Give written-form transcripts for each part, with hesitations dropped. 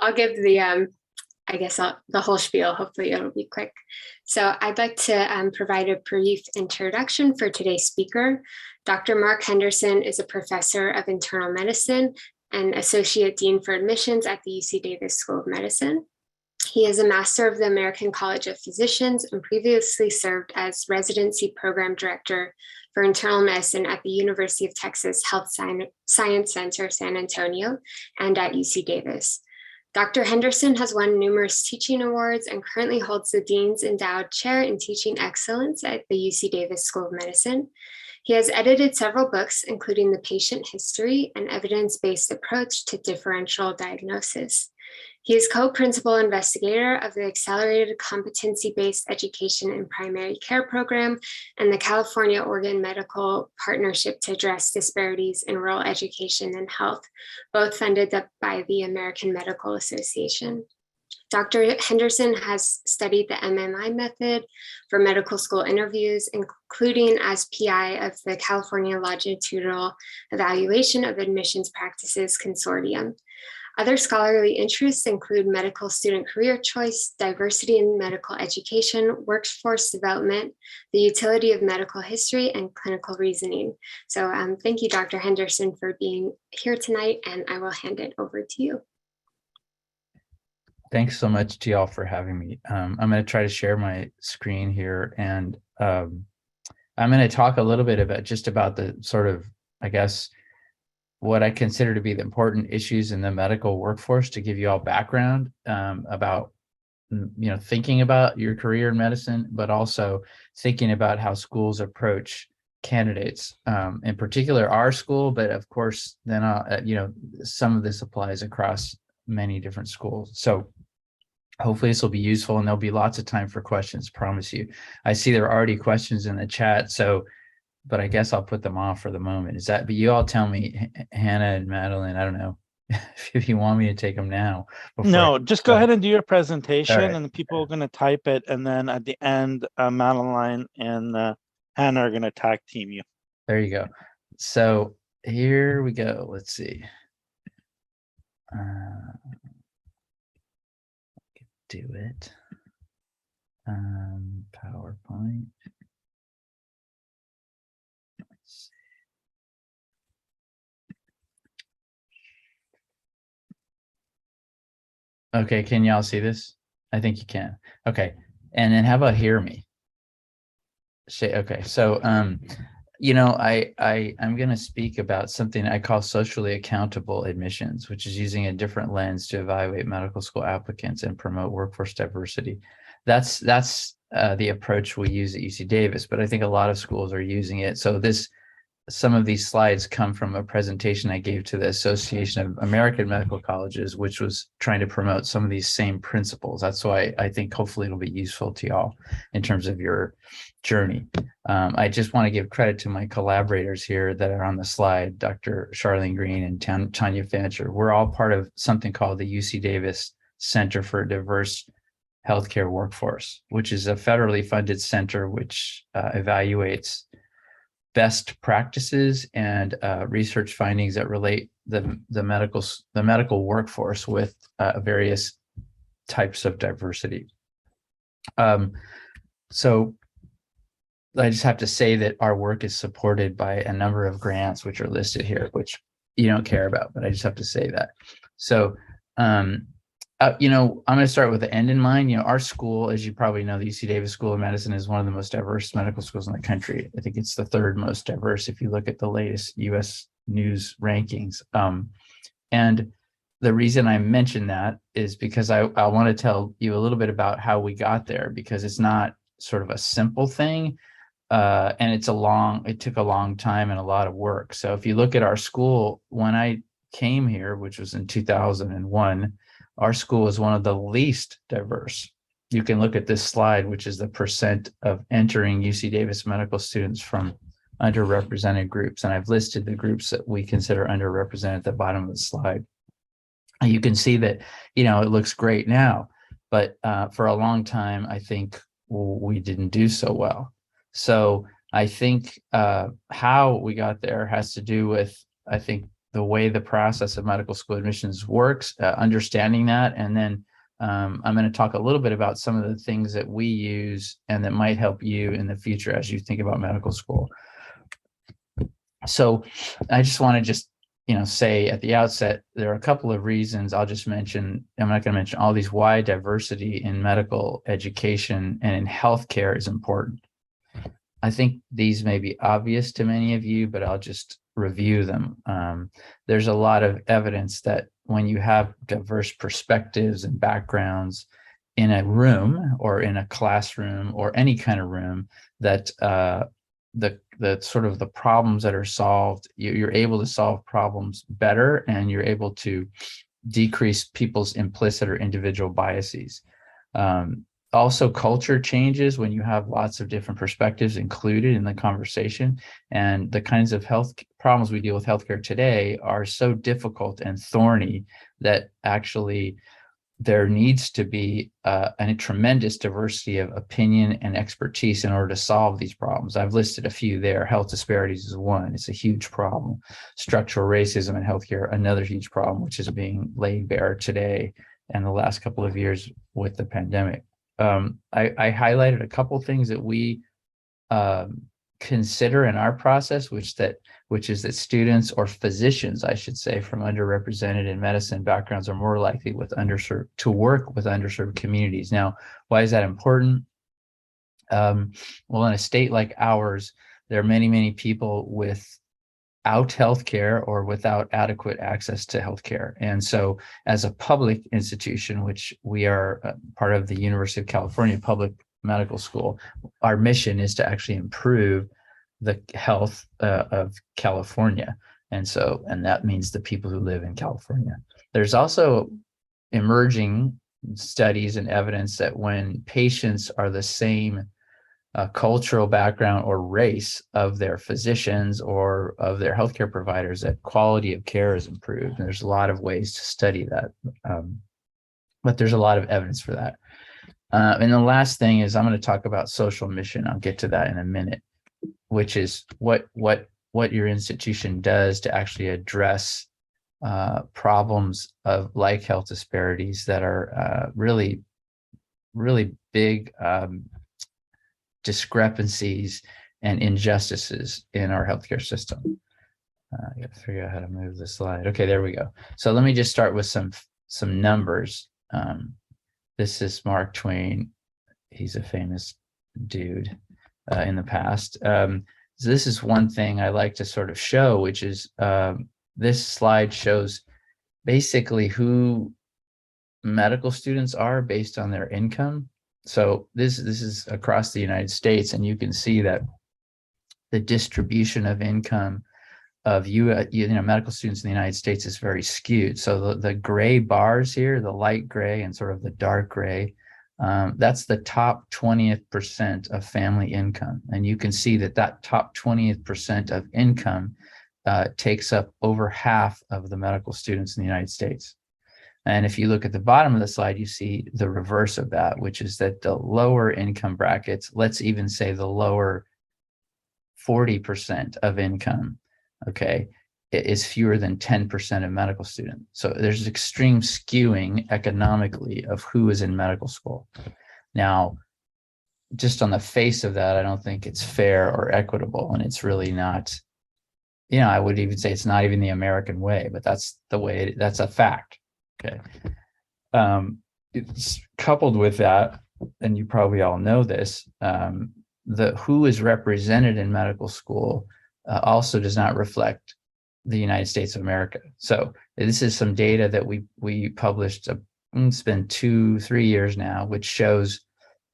I'll give the I guess the whole spiel. Hopefully it'll be quick. So I'd like to provide a brief introduction for today's speaker. Dr. Mark Henderson is a professor of internal medicine and associate dean for admissions at the UC Davis School of Medicine. He is a master of the American College of Physicians and previously served as residency program director for internal medicine at the University of Texas Health Science Center, San Antonio, and at UC Davis. Dr. Henderson has won numerous teaching awards and currently holds the Dean's Endowed Chair in Teaching Excellence at the UC Davis School of Medicine. He has edited several books, including The Patient History, an evidence-based approach to differential diagnosis. He is co-principal investigator of the Accelerated Competency-Based Education in Primary Care program and the California-Oregon Medical Partnership to Address Disparities in Rural Education and Health, both funded by the American Medical Association. Dr. Henderson has studied the MMI method for medical school interviews, including as PI of the California Longitudinal Evaluation of Admissions Practices Consortium. Other scholarly interests include medical student career choice, diversity in medical education, workforce development, the utility of medical history, and clinical reasoning. So thank you, Dr. Henderson, for being here tonight, and I will hand it over to you. Thanks so much to y'all for having me. I'm going to try to share my screen here, and I'm going to talk a little bit about the sort of, I guess, what I consider to be the important issues in the medical workforce to give you all background about, thinking about your career in medicine, but also thinking about how schools approach candidates, in particular our school, but of course, then, some of this applies across many different schools. So hopefully this will be useful, and there'll be lots of time for questions, promise you. I see there are already questions in the chat, but I guess I'll put them off for the moment. But you all tell me, Hannah and Madeline, I don't know if you want me to take them now. No, just go ahead and do your presentation, right. And the people are going to type it. And then at the end, Madeline and Hannah are going to tag team you. There you go. So here we go. Let's see. Do it. PowerPoint. Okay, can y'all see this? I think you can. Okay, and then how about hear me? Okay, so I'm going to speak about something I call socially accountable admissions, which is using a different lens to evaluate medical school applicants and promote workforce diversity. That's the approach we use at UC Davis, but I think a lot of schools are using it. So some of these slides come from a presentation I gave to the Association of American Medical Colleges, which was trying to promote some of these same principles. That's why I think hopefully it'll be useful to y'all in terms of your journey. I just want to give credit to my collaborators here that are on the slide, Dr. Charlene Green and Tanya Fancher. We're all part of something called the UC Davis Center for a Diverse Healthcare Workforce, which is a federally funded center which evaluates best practices and research findings that relate the medical workforce with various types of diversity. So I just have to say that our work is supported by a number of grants which are listed here, which you don't care about, but I just have to say that. So I'm going to start with the end in mind. Our school, as you probably know, the UC Davis School of Medicine is one of the most diverse medical schools in the country. I think it's the third most diverse if you look at the latest US News rankings. And the reason I mention that is because I want to tell you a little bit about how we got there, because it's not sort of a simple thing. And it took a long time and a lot of work. So if you look at our school, when I came here, which was in 2001, our school is one of the least diverse. You can look at this slide, which is the percent of entering UC Davis medical students from underrepresented groups. And I've listed the groups that we consider underrepresented at the bottom of the slide. You can see that, it looks great now, but for a long time, I think we didn't do so well. So I think how we got there has to do with, the way the process of medical school admissions works, understanding that, and then I'm going to talk a little bit about some of the things that we use and that might help you in the future as you think about medical school. So I just want to say at the outset, there are a couple of reasons I'll just mention. I'm not going to mention all these why diversity in medical education and in healthcare is important. I think these may be obvious to many of you, but I'll just review them. There's a lot of evidence that when you have diverse perspectives and backgrounds in a room or in a classroom or any kind of room, that the sort of the problems that are solved, you're able to solve problems better, and you're able to decrease people's implicit or individual biases. Also, culture changes when you have lots of different perspectives included in the conversation, and the kinds of health problems we deal with healthcare today are so difficult and thorny that actually there needs to be a tremendous diversity of opinion and expertise in order to solve these problems. I've listed a few there. Health disparities is one. It's a huge problem. Structural racism in healthcare, another huge problem, which is being laid bare today and the last couple of years with the pandemic. I highlighted a couple things that we consider in our process, which is that students, or physicians, I should say, from underrepresented in medicine backgrounds are more likely to work with underserved communities. Now, why is that important? Well, in a state like ours, there are many, many people without healthcare or without adequate access to healthcare. And so as a public institution, which we are part of the University of California Public Medical School, our mission is to actually improve the health of California. And that means the people who live in California. There's also emerging studies and evidence that when patients are the same cultural background or race of their physicians or of their healthcare providers, that quality of care is improved. And there's a lot of ways to study that, but there's a lot of evidence for that. And the last thing is I'm going to talk about social mission. I'll get to that in a minute, which is what your institution does to actually address problems of like health disparities that are really, really big discrepancies and injustices in our healthcare system. I got to figure out how to move the slide. Okay, there we go. So let me just start with some numbers. This is Mark Twain. He's a famous dude in the past. So this is one thing I like to sort of show, which is this slide shows basically who medical students are based on their income. So this is across the United States, and you can see that the distribution of income of medical students in the United States is very skewed. So the gray bars here, the light gray and sort of the dark gray, that's the top 20th% of family income. And you can see that top 20th% of income takes up over half of the medical students in the United States. And if you look at the bottom of the slide, you see the reverse of that, which is that the lower income brackets, let's even say the lower 40% of income, okay, is fewer than 10% of medical students. So there's extreme skewing economically of who is in medical school. Now, just on the face of that, I don't think it's fair or equitable, and it's really not, I would even say it's not even the American way, but that's the way, that's a fact. Okay. It's coupled with that, and you probably all know this, the who is represented in medical school also does not reflect the United States of America. So this is some data that we published, it's been 2-3 years now, which shows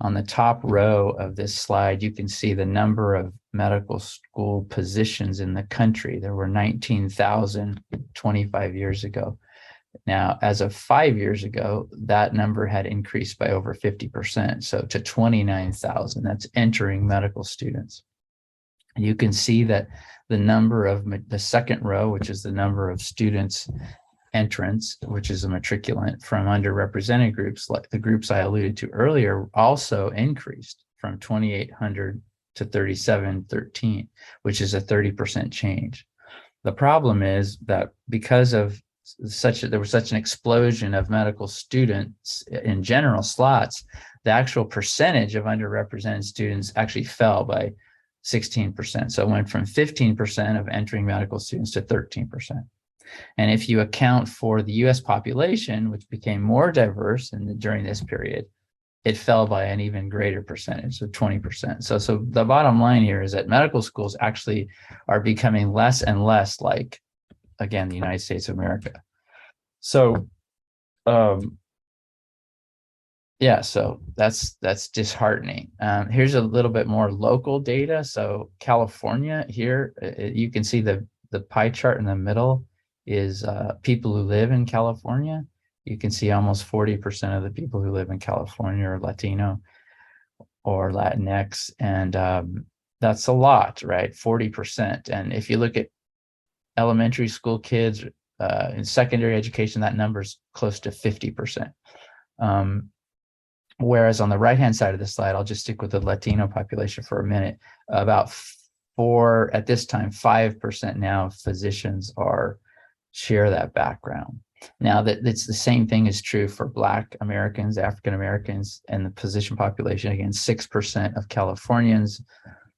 on the top row of this slide, you can see the number of medical school positions in the country. There were 19,000 25 years ago. Now, as of 5 years ago, that number had increased by over 50%, so to 29,000. That's entering medical students. You can see that the number of the second row, which is the number of students entrants, which is a matriculant from underrepresented groups, like the groups I alluded to earlier, also increased from 2,800 to 3,713, which is a 30% change. The problem is that because of there was such an explosion of medical students in general slots, the actual percentage of underrepresented students actually fell by 16%. So it went from 15% of entering medical students to 13%. And if you account for the US population, which became more diverse during this period, it fell by an even greater percentage, so 20%. So the bottom line here is that medical schools actually are becoming less and less like, again, the United States of America. So, yeah, so that's disheartening. Here's a little bit more local data. So California here, you can see the pie chart in the middle is people who live in California. You can see almost 40% of the people who live in California are Latino or Latinx, and that's a lot, right? 40%. And if you look at elementary school kids in secondary education, that number is close to 50%. Whereas on the right-hand side of the slide, I'll just stick with the Latino population for a minute, about at this time, 5% now of physicians share that background. Now that it's the same thing is true for Black Americans, African Americans, and the physician population. Again, 6% of Californians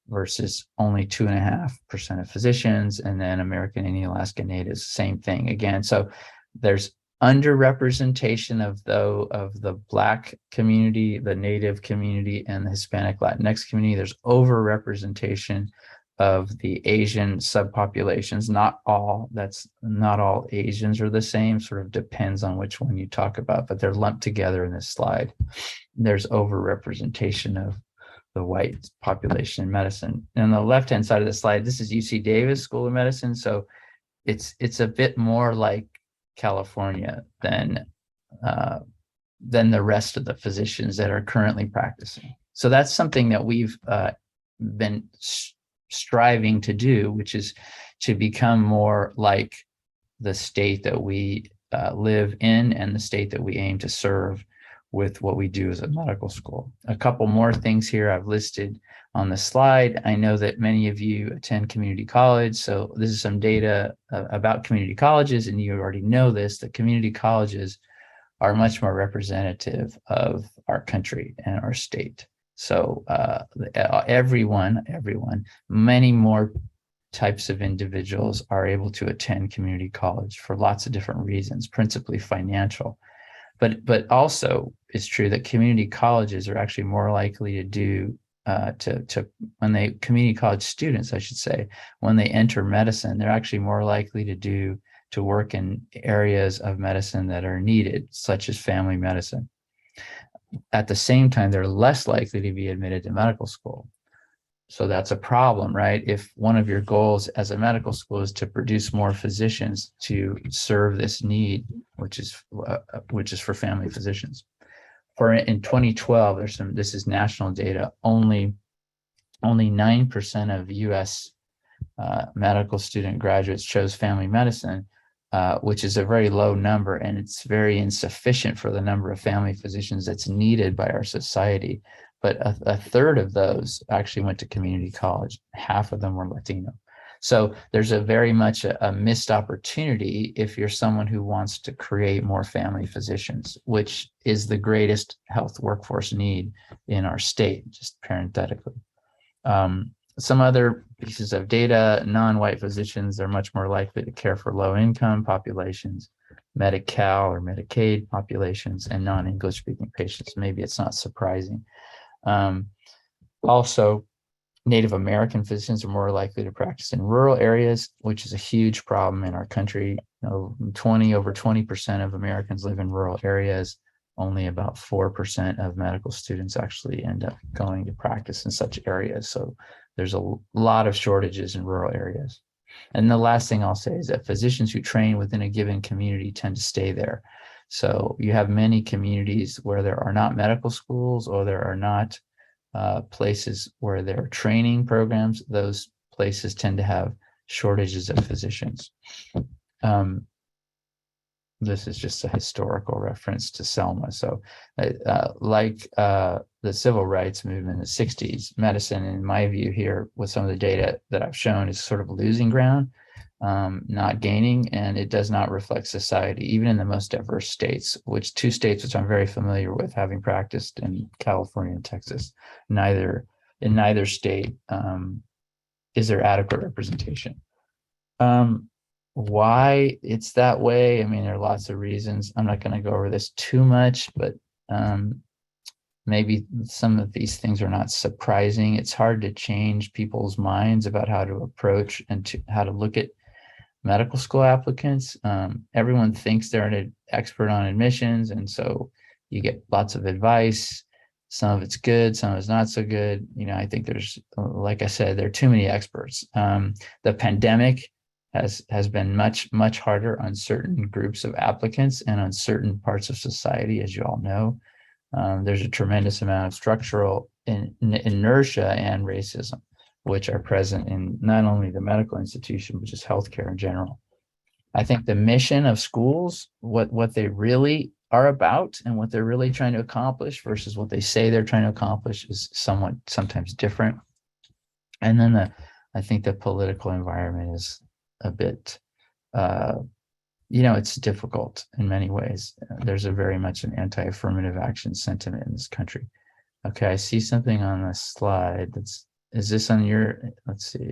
versus only 2.5% of physicians, and then American Indian Alaska Natives, same thing again. So there's underrepresentation of the Black community, the Native community, and the Hispanic Latinx community. There's overrepresentation of the Asian subpopulations. Not all Asians are the same, sort of depends on which one you talk about, but they're lumped together in this slide. There's overrepresentation of the white population in medicine. And on the left-hand side of the slide, this is UC Davis School of Medicine. So it's a bit more like California than the rest of the physicians that are currently practicing. So that's something that we've been striving to do, which is to become more like the state that we live in and the state that we aim to serve with what we do as a medical school. A couple more things here I've listed on the slide. I know that many of you attend community college, so this is some data about community colleges, and you already know this, that community colleges are much more representative of our country and our state. So everyone, many more types of individuals are able to attend community college for lots of different reasons, principally financial. But also it's true that community colleges are actually more likely to do community college students, I should say, when they enter medicine, they're actually more likely to work in areas of medicine that are needed, such as family medicine. At the same time, they're less likely to be admitted to medical school. So that's a problem, right? If one of your goals as a medical school is to produce more physicians to serve this need, which is for family physicians. In 2012, this is national data, only 9% of US medical student graduates chose family medicine, which is a very low number, and it's very insufficient for the number of family physicians that's needed by our society. But a third of those actually went to community college. Half of them were Latino. So there's a very much a missed opportunity if you're someone who wants to create more family physicians, which is the greatest health workforce need in our state, just parenthetically. Some other pieces of data: non-white physicians are much more likely to care for low-income populations, Medi-Cal or Medicaid populations, and non-English speaking patients. Maybe it's not surprising. Also, Native American physicians are more likely to practice in rural areas, which is a huge problem in our country. Over 20% of Americans live in rural areas. Only about 4% of medical students actually end up going to practice in such areas. So there's a lot of shortages in rural areas. And the last thing I'll say is that physicians who train within a given community tend to stay there. So you have many communities where there are not medical schools, or there are not places where there are training programs. Those places tend to have shortages of physicians. This is just a historical reference to Selma. So like the civil rights movement in the 60s, medicine, in my view here, with some of the data that I've shown, is sort of losing ground. not gaining, and it does not reflect society, even in the most diverse states, which two states which I'm very familiar with, having practiced in California and Texas. In neither state is there adequate representation. Why it's that way? I mean, there are lots of reasons. I'm not going to go over this too much, but maybe some of these things are not surprising. It's hard to change people's minds about how to approach and how to look at medical school applicants. Everyone thinks they're an expert on admissions, and so you get lots of advice. Some of it's good, some of it's not so good. I think there's, like I said, there are too many experts. The pandemic has been much harder on certain groups of applicants and on certain parts of society, as you all know. There's a tremendous amount of structural inertia and racism, which are present in not only the medical institution, but just healthcare in general. I think the mission of schools, what they really are about and what they're really trying to accomplish versus what they say they're trying to accomplish, is sometimes different. And then I think the political environment is a bit, it's difficult in many ways. There's very much an anti-affirmative action sentiment in this country. Okay, I see something on the slide is this on your, let's see,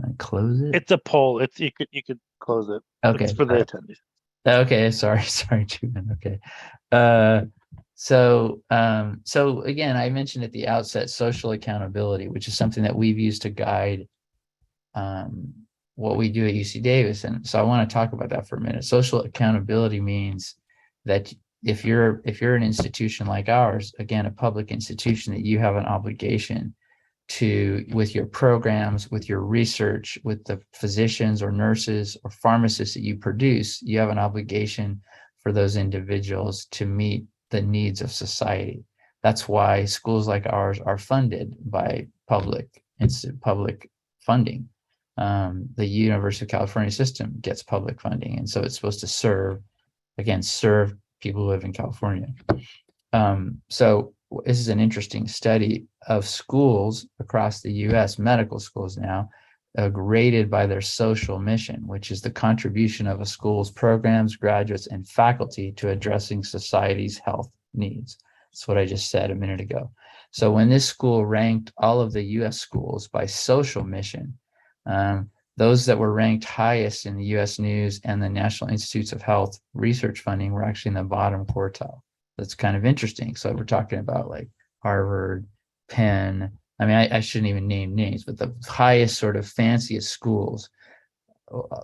I close it? It's a poll. You could close it. Okay. It's for the attendees. Okay, sorry, Julian. Okay. So again, I mentioned at the outset, social accountability, which is something that we've used to guide what we do at UC Davis. And so I want to talk about that for a minute. Social accountability means that if you're an institution like ours, again, a public institution, that you have an obligation to, with your programs, with your research, with the physicians or nurses or pharmacists that you produce, you have an obligation for those individuals to meet the needs of society. That's why schools like ours are funded by public funding. The University of California system gets public funding, and so it's supposed to serve people who live in California. So this is an interesting study of schools across the US, medical schools now, graded by their social mission, which is the contribution of a school's programs, graduates, and faculty to addressing society's health needs. That's what I just said a minute ago. So when this school ranked all of the US schools by social mission, those that were ranked highest in the US News and the National Institutes of Health research funding were actually in the bottom quartile. That's kind of interesting. So we're talking about like Harvard, Penn. I mean, I shouldn't even name names, but the highest sort of fanciest schools,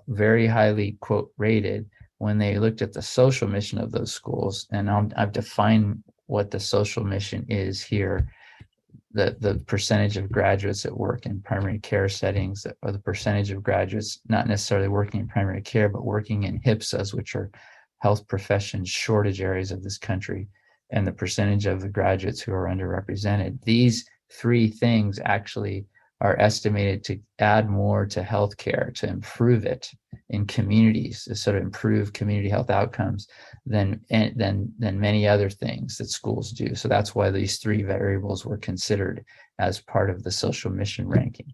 very highly quote rated, when they looked at the social mission of those schools. And I've defined what the social mission is here. The percentage of graduates that work in primary care settings, or the percentage of graduates not necessarily working in primary care, but working in HPSAs, which are health professions shortage areas of this country, and the percentage of the graduates who are underrepresented. These three things actually are estimated to add more to healthcare, to improve it in communities, to sort of improve community health outcomes than many other things that schools do. So that's why these three variables were considered as part of the social mission ranking.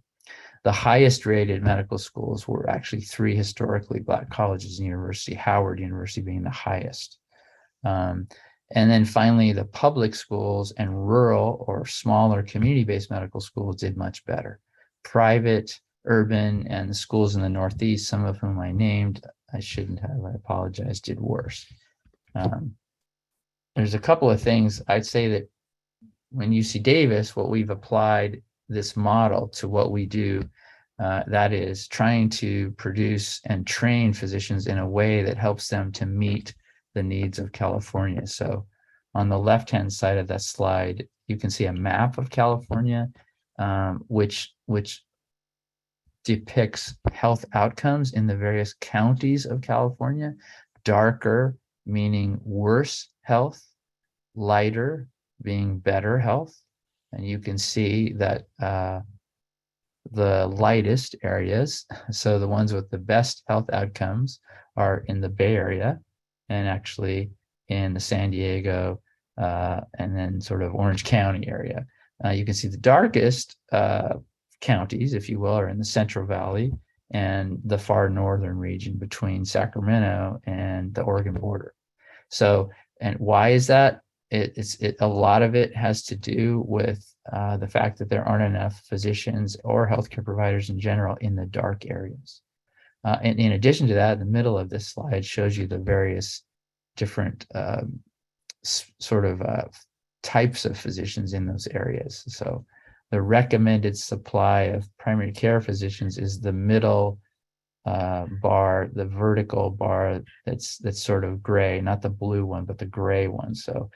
The highest rated medical schools were actually three historically Black colleges and university, Howard University being the highest. And then finally, the public schools and rural or smaller community-based medical schools did much better. Private, urban, and the schools in the Northeast, some of whom I named, I shouldn't have, I apologize, did worse. There's a couple of things I'd say that when UC Davis, what we've applied this model to what we do, that is trying to produce and train physicians in a way that helps them to meet the needs of California. So on the left-hand side of that slide, you can see a map of California, which depicts health outcomes in the various counties of California. Darker meaning worse health, lighter being better health. And you can see that the lightest areas, so the ones with the best health outcomes, are in the Bay Area and actually in the San Diego and then sort of Orange County area. You can see the darkest counties, if you will, are in the Central Valley and the far northern region between Sacramento and the Oregon border. So, and why is that? A lot of it has to do with the fact that there aren't enough physicians or healthcare providers in general in the dark areas. And in addition to that, the middle of this slide shows you the various different types of physicians in those areas. So the recommended supply of primary care physicians is the middle bar, the vertical bar that's sort of gray, not the blue one, but the gray one. So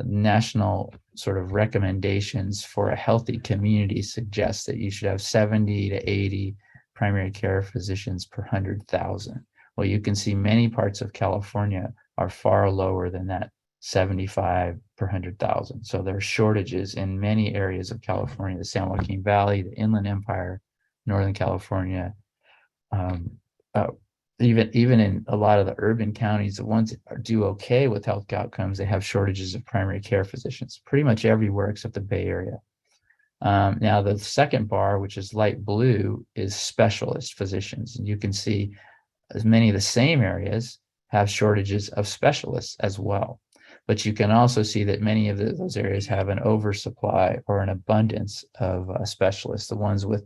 national sort of recommendations for a healthy community suggest that you should have 70 to 80 primary care physicians per 100,000. Well, you can see many parts of California are far lower than that 75 per 100,000. So there are shortages in many areas of California, the San Joaquin Valley, the Inland Empire, Northern California, even in a lot of the urban counties, the ones that do okay with health outcomes, they have shortages of primary care physicians pretty much everywhere except the Bay Area. Now, the second bar, which is light blue, is specialist physicians. And you can see as many of the same areas have shortages of specialists as well. But you can also see that many of those areas have an oversupply or an abundance of specialists, the ones with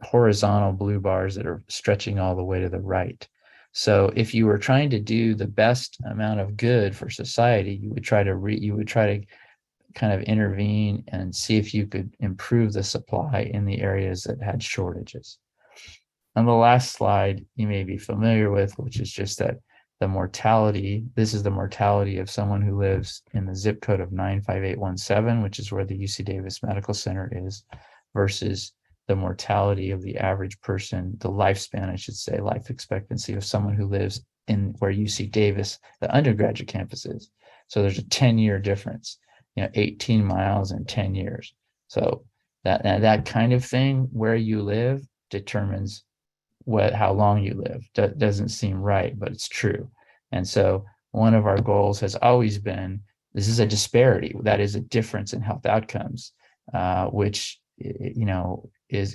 horizontal blue bars that are stretching all the way to the right. So if you were trying to do the best amount of good for society, you would try to kind of intervene and see if you could improve the supply in the areas that had shortages. And the last slide you may be familiar with, which is just that the mortality, this is the mortality of someone who lives in the zip code of 95817, which is where the UC Davis Medical Center is, versus the mortality of the average person, the lifespan, I should say, life expectancy of someone who lives in where UC Davis, the undergraduate campus is. So there's a 10-year difference, 18 miles in 10 years. So that kind of thing, where you live determines how long you live. Doesn't seem right, but it's true. And so one of our goals has always been, this is a disparity. That is a difference in health outcomes, which,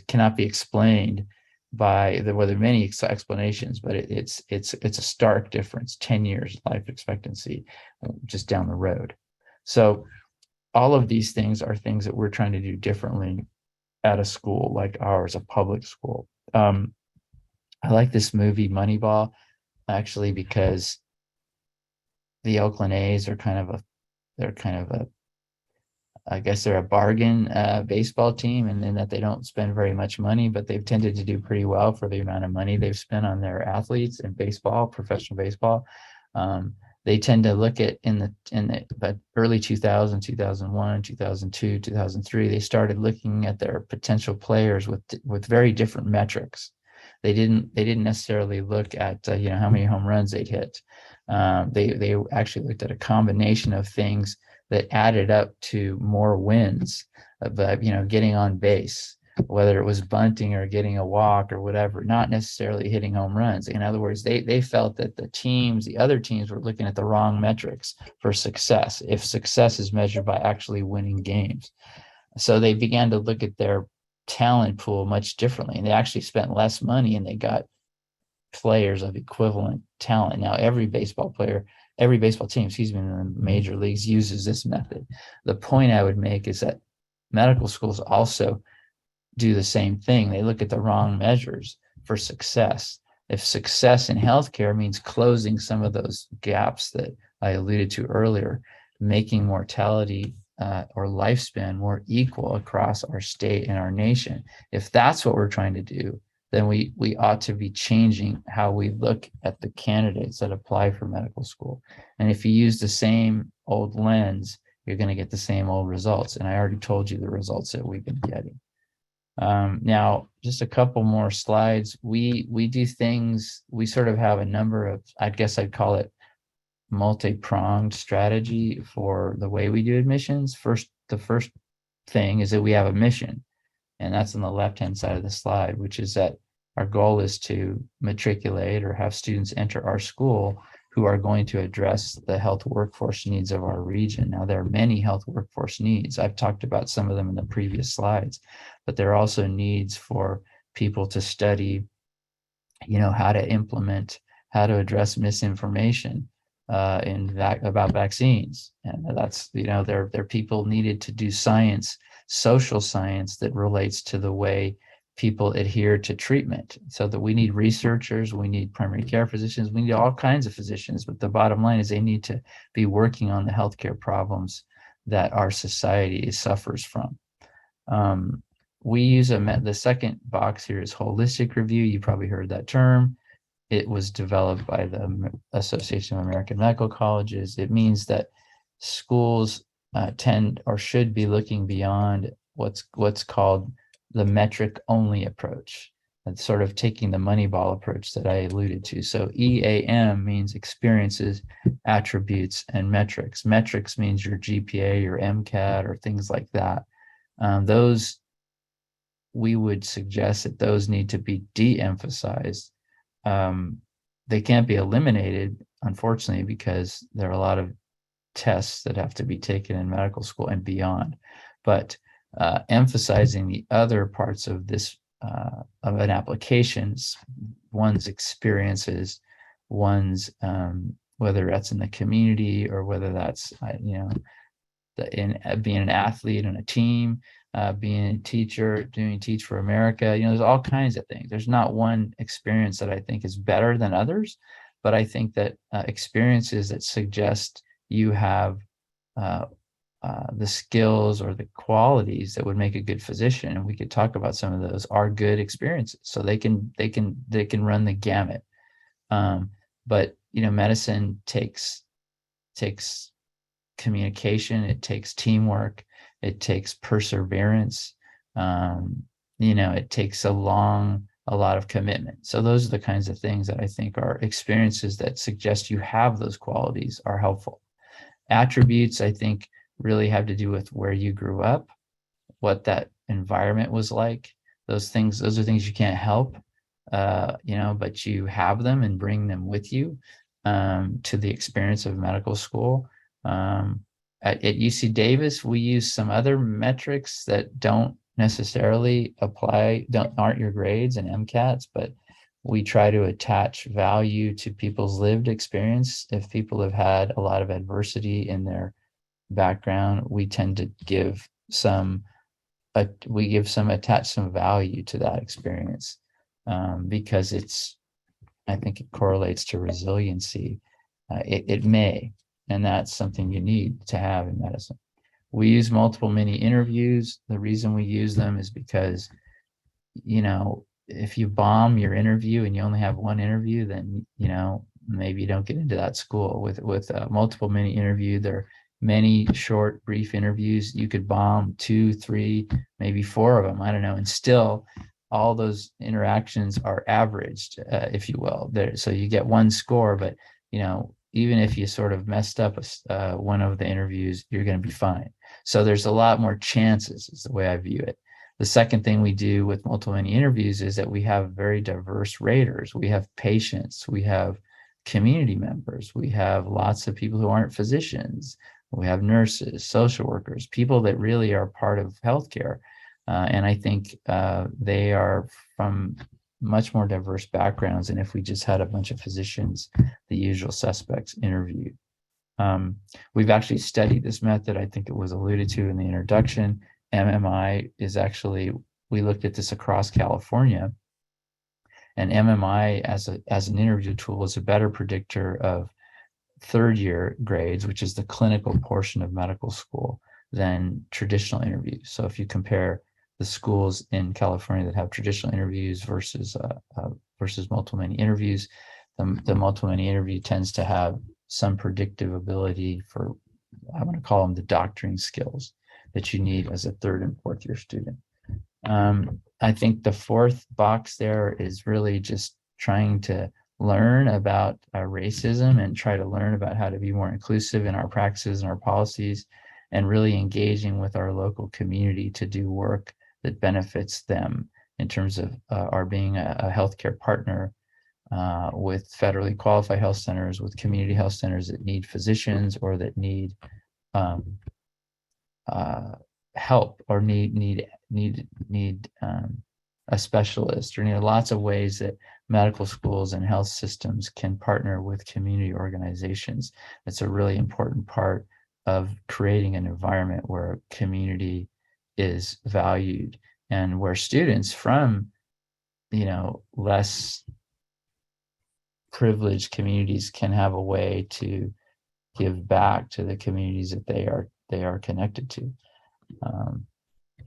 cannot be explained by there are many explanations, but it's a stark difference, 10 years life expectancy just down the road. So all of these things are things that we're trying to do differently at a school like ours, a public school. I like this movie Moneyball, actually, because the Oakland A's are I guess they're a bargain baseball team, and then that they don't spend very much money, but they've tended to do pretty well for the amount of money they've spent on their athletes in baseball, professional baseball. They tend to look at in the early 2000, 2001, 2002, 2003, they started looking at their potential players with very different metrics. They didn't necessarily look at how many home runs they'd hit. They actually looked at a combination of things that added up to more wins, but getting on base, whether it was bunting or getting a walk or whatever, not necessarily hitting home runs. In other words, they felt that the other teams were looking at the wrong metrics for success, if success is measured by actually winning games. So they began to look at their talent pool much differently, and they actually spent less money and they got players of equivalent talent. Now, every baseball team, in the major leagues uses this method. The point I would make is that medical schools also do the same thing. They look at the wrong measures for success. If success in healthcare means closing some of those gaps that I alluded to earlier, making mortality or lifespan more equal across our state and our nation, if that's what we're trying to do, then we ought to be changing how we look at the candidates that apply for medical school. And if you use the same old lens, you're going to get the same old results. And I already told you the results that we've been getting. Now, just a couple more slides. We do things, we sort of have a number of, I guess I'd call it multi-pronged strategy for the way we do admissions. The first thing is that we have a mission, and that's on the left-hand side of the slide, which is that our goal is to matriculate or have students enter our school who are going to address the health workforce needs of our region. Now, there are many health workforce needs. I've talked about some of them in the previous slides, but there are also needs for people to study, how to implement, how to address misinformation about vaccines. And that's, there are people needed to do science, social science that relates to the way people adhere to treatment. So that we need researchers, we need primary care physicians, we need all kinds of physicians. But the bottom line is they need to be working on the healthcare problems that our society suffers from. We use the second box here is holistic review. You probably heard that term. It was developed by the Association of American Medical Colleges. It means that schools tend or should be looking beyond what's called the metric only approach. That's sort of taking the Moneyball approach that I alluded to. So EAM means experiences, attributes, and metrics. Metrics means your GPA, your MCAT, or things like that. Those, we would suggest that those need to be de-emphasized. They can't be eliminated, unfortunately, because there are a lot of tests that have to be taken in medical school and beyond. But emphasizing the other parts of this of an application, one's experiences, one's whether that's in the community or whether that's in being an athlete on a team, being a teacher, doing Teach for America. There's all kinds of things. There's not one experience that I think is better than others, but I think that experiences that suggest you have the skills or the qualities that would make a good physician, and we could talk about some of those, are good experiences. So they can run the gamut. But medicine takes communication, it takes teamwork, it takes perseverance, it takes a lot of commitment. So those are the kinds of things that I think are experiences that suggest you have those qualities are helpful. Attributes, I think, really have to do with where you grew up, what that environment was like. Those are things you can't help, but you have them and bring them with you to the experience of medical school. At UC Davis, we use some other metrics that don't necessarily aren't your grades and MCATs, but we try to attach value to people's lived experience. If people have had a lot of adversity in their background, we tend to attach some value to that experience because I think it correlates to resiliency. It may, and that's something you need to have in medicine. We use multiple mini interviews. The reason we use them is because, if you bomb your interview and you only have one interview, then, maybe you don't get into that school. With multiple mini interview, there are many short, brief interviews. You could bomb 2, 3, maybe 4 of them. I don't know. And still, all those interactions are averaged, if you will. So you get one score, but, even if you sort of messed up one of the interviews, you're going to be fine. So there's a lot more chances, is the way I view it. The second thing we do with multiple mini interviews is that we have very diverse raters. We have patients, we have community members, we have lots of people who aren't physicians, we have nurses, social workers, people that really are part of healthcare. And I think they are from much more diverse backgrounds than if we just had a bunch of physicians, the usual suspects, interviewed. We've actually studied this method. I think it was alluded to in the introduction. MMI is actually, we looked at this across California, and MMI as an interview tool is a better predictor of third-year grades, which is the clinical portion of medical school, than traditional interviews. So if you compare the schools in California that have traditional interviews versus multiple mini interviews, the multiple mini interview tends to have some predictive ability for, I'm going to call them the doctoring skills that you need as a 3rd and 4th year student. I think the fourth box there is really just trying to learn about racism and try to learn about how to be more inclusive in our practices and our policies, and really engaging with our local community to do work that benefits them in terms of our being a healthcare partner, with federally qualified health centers, with community health centers that need physicians or that need help or need a specialist, or lots of ways that medical schools and health systems can partner with community organizations. It's a really important part of creating an environment where community is valued and where students from less privileged communities can have a way to give back to the communities that they are connected to.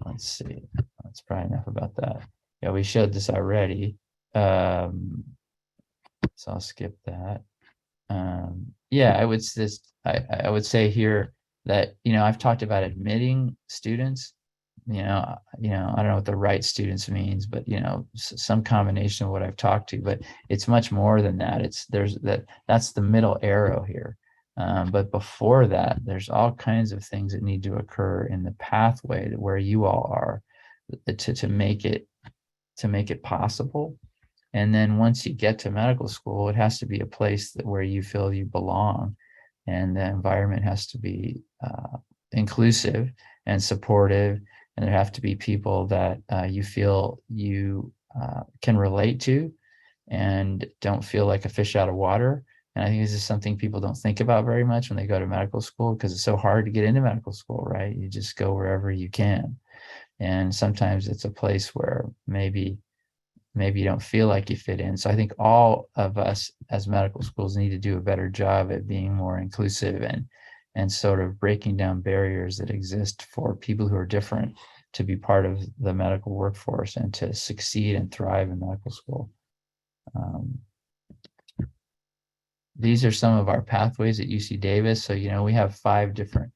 Let's see, that's probably enough about that. Yeah, we showed this already, so I'll skip that. Yeah, I would say here that I've talked about admitting students. I don't know what the right students means, but some combination of what I've talked to. But it's much more than that. That's the middle arrow here. But before that, there's all kinds of things that need to occur in the pathway to where you all are to make it possible. And then once you get to medical school, it has to be a place where you feel you belong, and the environment has to be inclusive and supportive, and there have to be people that you feel you can relate to and don't feel like a fish out of water. And I think this is something people don't think about very much when they go to medical school, because it's so hard to get into medical school, right? You just go wherever you can. And sometimes it's a place where maybe you don't feel like you fit in. So I think all of us as medical schools need to do a better job at being more inclusive and sort of breaking down barriers that exist for people who are different to be part of the medical workforce and to succeed and thrive in medical school. These are some of our pathways at UC Davis. So, we have 5 different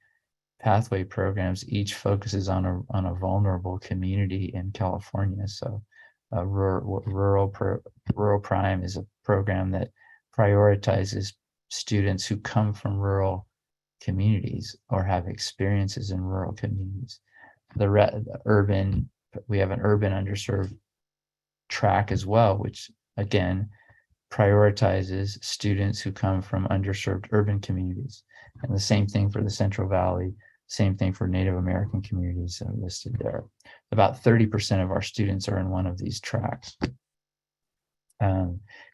pathway programs. Each focuses on a vulnerable community in California. So Rural Prime is a program that prioritizes students who come from rural communities or have experiences in rural communities. We have an urban underserved track as well, which again prioritizes students who come from underserved urban communities. And the same thing for the Central Valley, same thing for Native American communities that are listed there. About 30% of our students are in one of these tracks.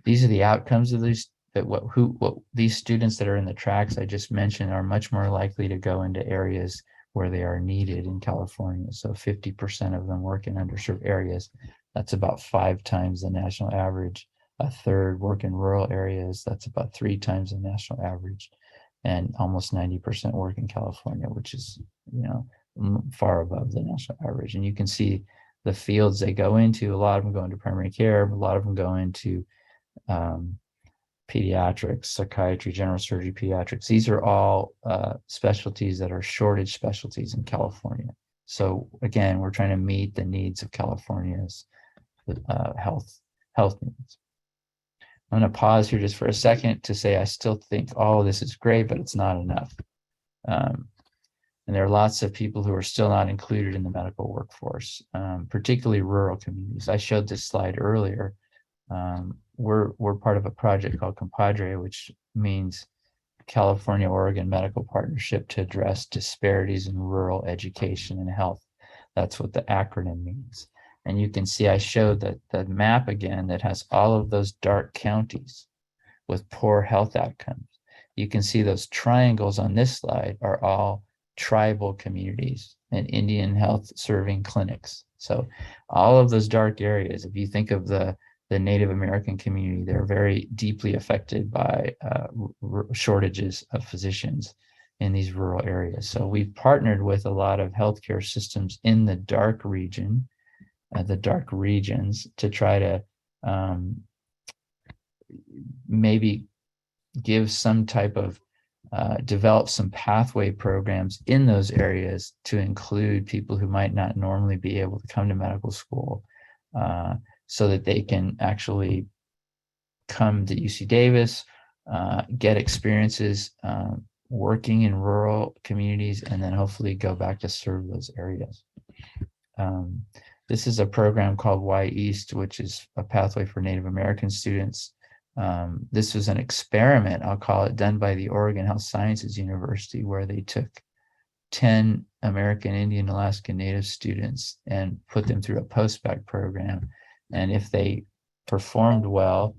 These are the outcomes of these. These students that are in the tracks I just mentioned are much more likely to go into areas where they are needed in California. So 50% of them work in underserved areas. That's about 5 times the national average. A third work in rural areas. That's about 3 times the national average. And almost 90% work in California, which is, far above the national average. And you can see the fields they go into. A lot of them go into primary care, a lot of them go into pediatrics, psychiatry, general surgery, pediatrics. These are all specialties that are shortage specialties in California. So again, we're trying to meet the needs of California's health needs. I'm going to pause here just for a second to say I still think all of this is great, but it's not enough. And there are lots of people who are still not included in the medical workforce, particularly rural communities. I showed this slide earlier. We're part of a project called Compadre, which means California-Oregon Medical Partnership to address disparities in rural education and health. That's what the acronym means. And you can see I showed that the map again that has all of those dark counties with poor health outcomes. You can see those triangles on this slide are all tribal communities and Indian health serving clinics. So all of those dark areas, if you think of the Native American community, they're very deeply affected by shortages of physicians in these rural areas. So we've partnered with a lot of healthcare systems in the dark region, the dark regions, to try to maybe give some type of develop some pathway programs in those areas to include people who might not normally be able to come to medical school, so that they can actually come to UC Davis, get experiences working in rural communities, and then hopefully go back to serve those areas. This is a program called Y East, which is a pathway for Native American students. This was an experiment, I'll call it, done by the Oregon Health Sciences University, where they took 10 American Indian Alaska Native students and put them through a post-bac program. And if they performed well,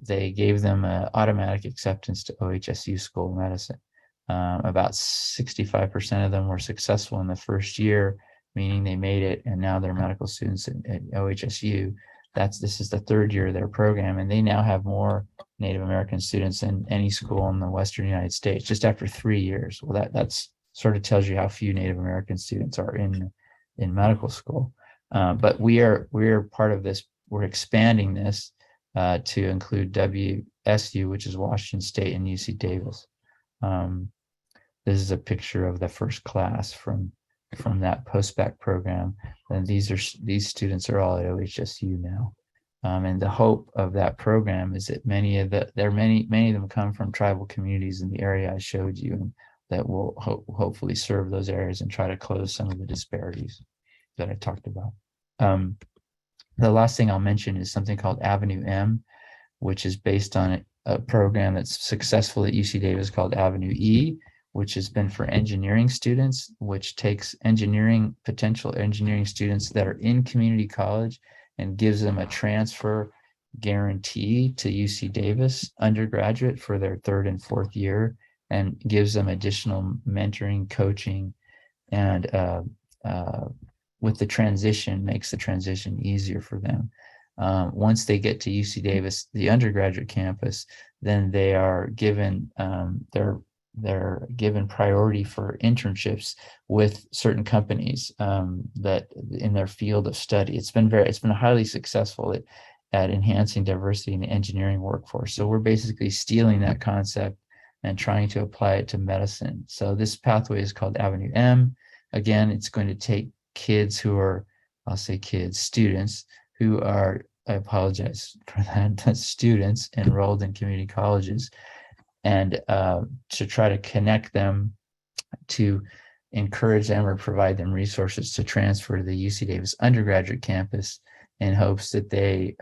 they gave them an automatic acceptance to OHSU School of Medicine. About 65% of them were successful in the first year, meaning they made it, and now they're medical students at OHSU. This is the third year of their program, and they now have more Native American students than any school in the Western United States, just after 3 years. Well, that's sort of tells you how few Native American students are in medical school. But we're part of this. We're expanding this to include WSU, which is Washington State, and UC Davis. This is a picture of the first class from that post-bac program, and these students are all at OHSU now. And the hope of that program is that many of them come from tribal communities in the area I showed you, and that will hopefully serve those areas and try to close some of the disparities that I talked about. The last thing I'll mention is something called Avenue M, which is based on a program that's successful at UC Davis called Avenue E, which has been for engineering students, which takes potential engineering students that are in community college and gives them a transfer guarantee to UC Davis undergraduate for their third and fourth year, and gives them additional mentoring, coaching, and with the transition, makes the transition easier for them. Once they get to UC Davis, the undergraduate campus, then they are given they're given priority for internships with certain companies that in their field of study. It's been highly successful at enhancing diversity in the engineering workforce. So we're basically stealing that concept and trying to apply it to medicine. So this pathway is called Avenue M. Again, it's going to take kids who are, students who are, I apologize for that, students enrolled in community colleges, and to try to connect them, to encourage them or provide them resources to transfer to the UC Davis undergraduate campus, in hopes that they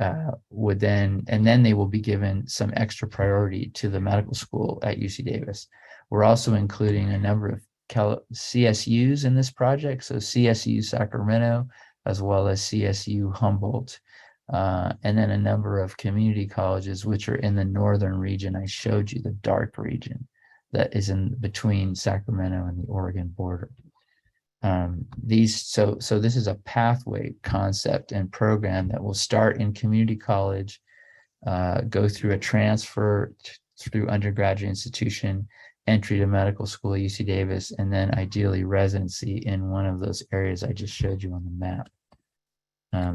would then they will be given some extra priority to the medical school at UC Davis. We're also including a number of CSUs in this project, so CSU Sacramento, as well as CSU Humboldt, and then a number of community colleges, which are in the northern region. I showed you the dark region that is in between Sacramento and the Oregon border. So this is a pathway concept and program that will start in community college, go through a transfer through undergraduate institution, entry to medical school at UC Davis, and then ideally residency in one of those areas I just showed you on the map.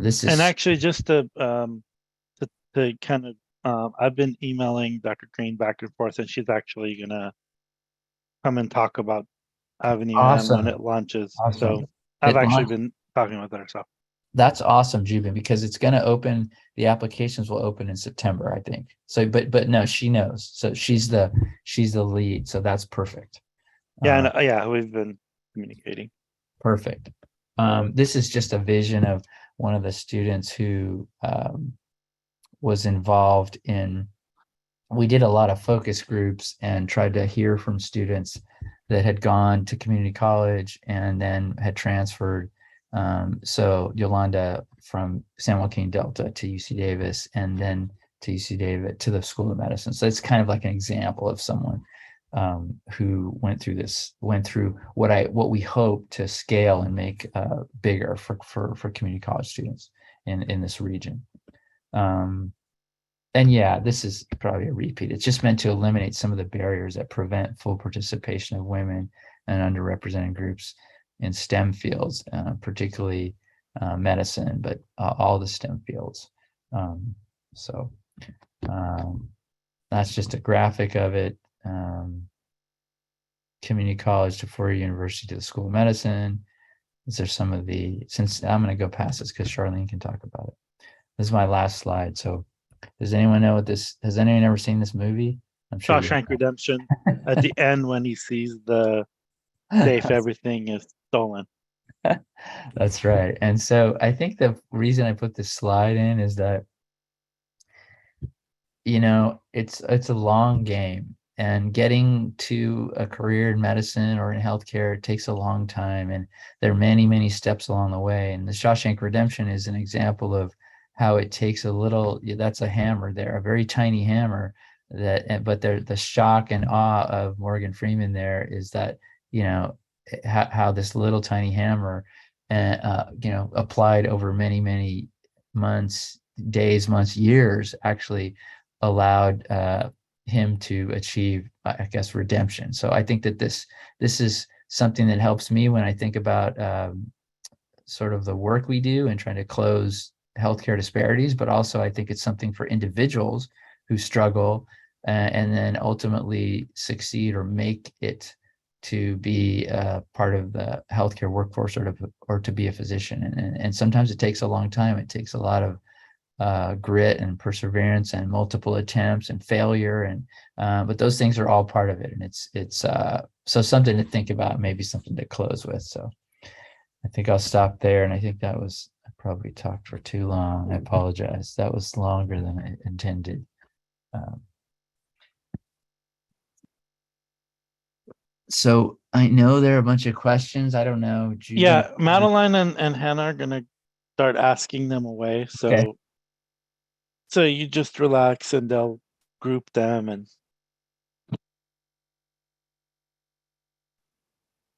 This is, and actually just to kind of, I've been emailing Dr. Green back and forth, and she's actually gonna come and talk about Avenue awesome. M when it launches. Awesome. So I've actually been talking with her. So that's awesome, Jubin, because it's going to open. The applications will open in September, I think. So, but no, she knows. So she's the lead. So that's perfect. Yeah, yeah, we've been communicating. Perfect. This is just a vision of one of the students who was involved in. We did a lot of focus groups and tried to hear from students that had gone to community college and then had transferred. So Yolanda from San Joaquin Delta to UC Davis, and then to UC Davis to the School of Medicine. So it's kind of like an example of someone who went through what we hope to scale and make bigger for community college students in this region. And yeah, this is probably a repeat. It's just meant to eliminate some of the barriers that prevent full participation of women and underrepresented groups in STEM fields, particularly medicine, but all the STEM fields. So that's just a graphic of it. Community college to four-year university to the School of Medicine. These are some of since I'm going to go past this because Charlene can talk about it. This is my last slide. So does anyone know what this, has anyone ever seen this movie? I'm sure. Shawshank Redemption, at the end when he sees the safe, everything is stolen. That's right. And so I think the reason I put this slide in is that it's a long game, and getting to a career in medicine or in healthcare, it takes a long time, and there are many, many steps along the way. And the Shawshank Redemption is an example of how it takes a little, that's a hammer there, a very tiny hammer but the shock and awe of Morgan Freeman there is that, how this little tiny hammer, applied over many, many months, days, months, years, actually allowed him to achieve, I guess, redemption. So I think that this is something that helps me when I think about sort of the work we do and trying to close healthcare disparities, but also I think it's something for individuals who struggle and then ultimately succeed or make it to be part of the healthcare workforce or to be a physician. And sometimes it takes a long time. It takes a lot of grit and perseverance and multiple attempts and failure. But those things are all part of it. And it's so something to think about, maybe something to close with. So I think I'll stop there. And I think I probably talked for too long. I apologize. That was longer than I intended. So I know there are a bunch of questions. I don't know. Judy. Yeah, Madeline and Hannah are gonna start asking them away. So, Okay. So you just relax and they'll group them. And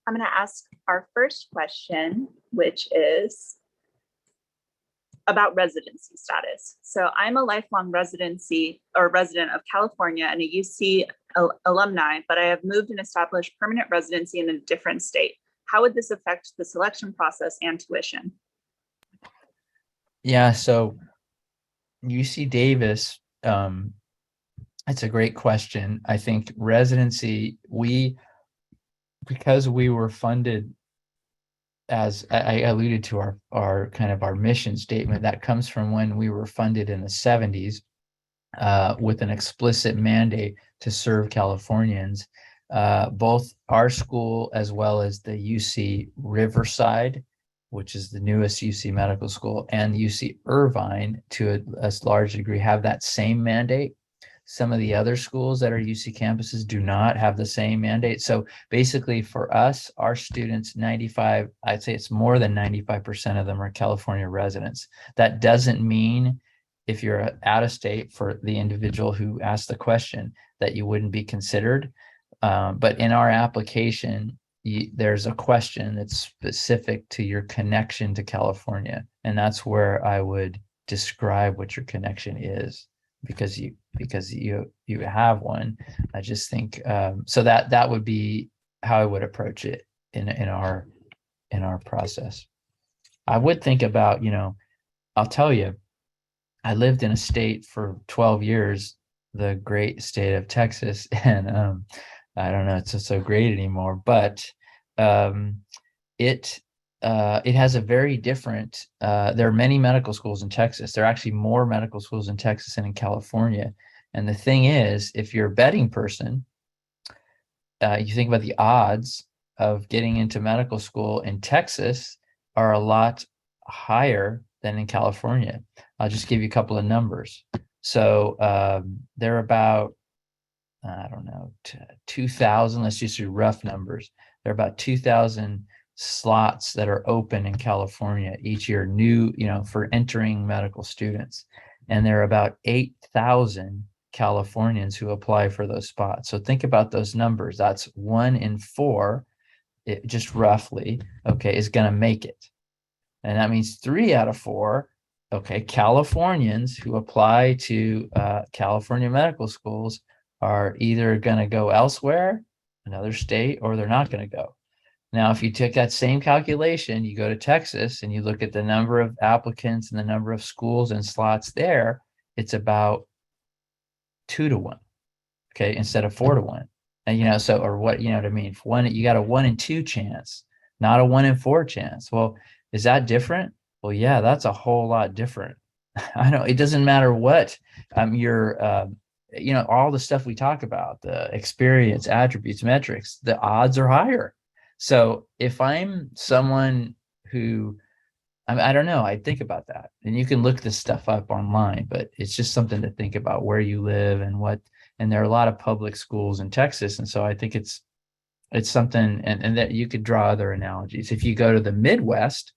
I'm going to ask our first question, which is about residency status. So I'm a lifelong resident of California and a UC alumni, but I have moved and established permanent residency in a different state. How would this affect the selection process and tuition? Yeah, so UC Davis, it's a great question. I think residency, because we were funded, as I alluded to, our kind of our mission statement that comes from when we were funded in the 70s with an explicit mandate to serve Californians. Both our school as well as the UC Riverside, which is the newest UC medical school, and UC Irvine, to a large degree, have that same mandate. Some of the other schools that are UC campuses do not have the same mandate. So basically for us, our students, I'd say it's more than 95% of them are California residents. That doesn't mean, if you're out of state, for the individual who asked the question, that you wouldn't be considered. But in our application, there's a question that's specific to your connection to California. And that's where I would describe what your connection is, because you have one. I just think so that would be how I would approach it in our process. I would think about, I'll tell you, I lived in a state for 12 years, the great state of Texas, and I don't know, it's so great anymore, but it has a very different, there are many medical schools in Texas. There are actually more medical schools in Texas than in California. And the thing is, if you're a betting person, you think about the odds of getting into medical school in Texas are a lot higher than in California. I'll just give you a couple of numbers. So they're about, I don't know, 2,000, let's just do rough numbers. There are about 2,000 slots that are open in California each year, new, for entering medical students. And there are about 8,000 Californians who apply for those spots. So think about those numbers. That's 1 in 4, just roughly, is going to make it. And that means 3 out of 4, Californians who apply to California medical schools are either going to go elsewhere, another state, or they're not going to go. Now, if you take that same calculation, you go to Texas and you look at the number of applicants and the number of schools and slots there, it's about 2 to 1, instead of 4 to 1. And, so, or what, what I mean? You got a 1 in 2 chance, not a 1 in 4 chance. Well, is that different? Well, yeah, that's a whole lot different. I know it doesn't matter what all the stuff we talk about, the experience, attributes, metrics, the odds are higher. So if I'm someone who I don't know. I think about that, and you can look this stuff up online, but it's just something to think about where you live and what. And there are a lot of public schools in Texas, and so I think it's something, and that you could draw other analogies. If you go to the Midwest,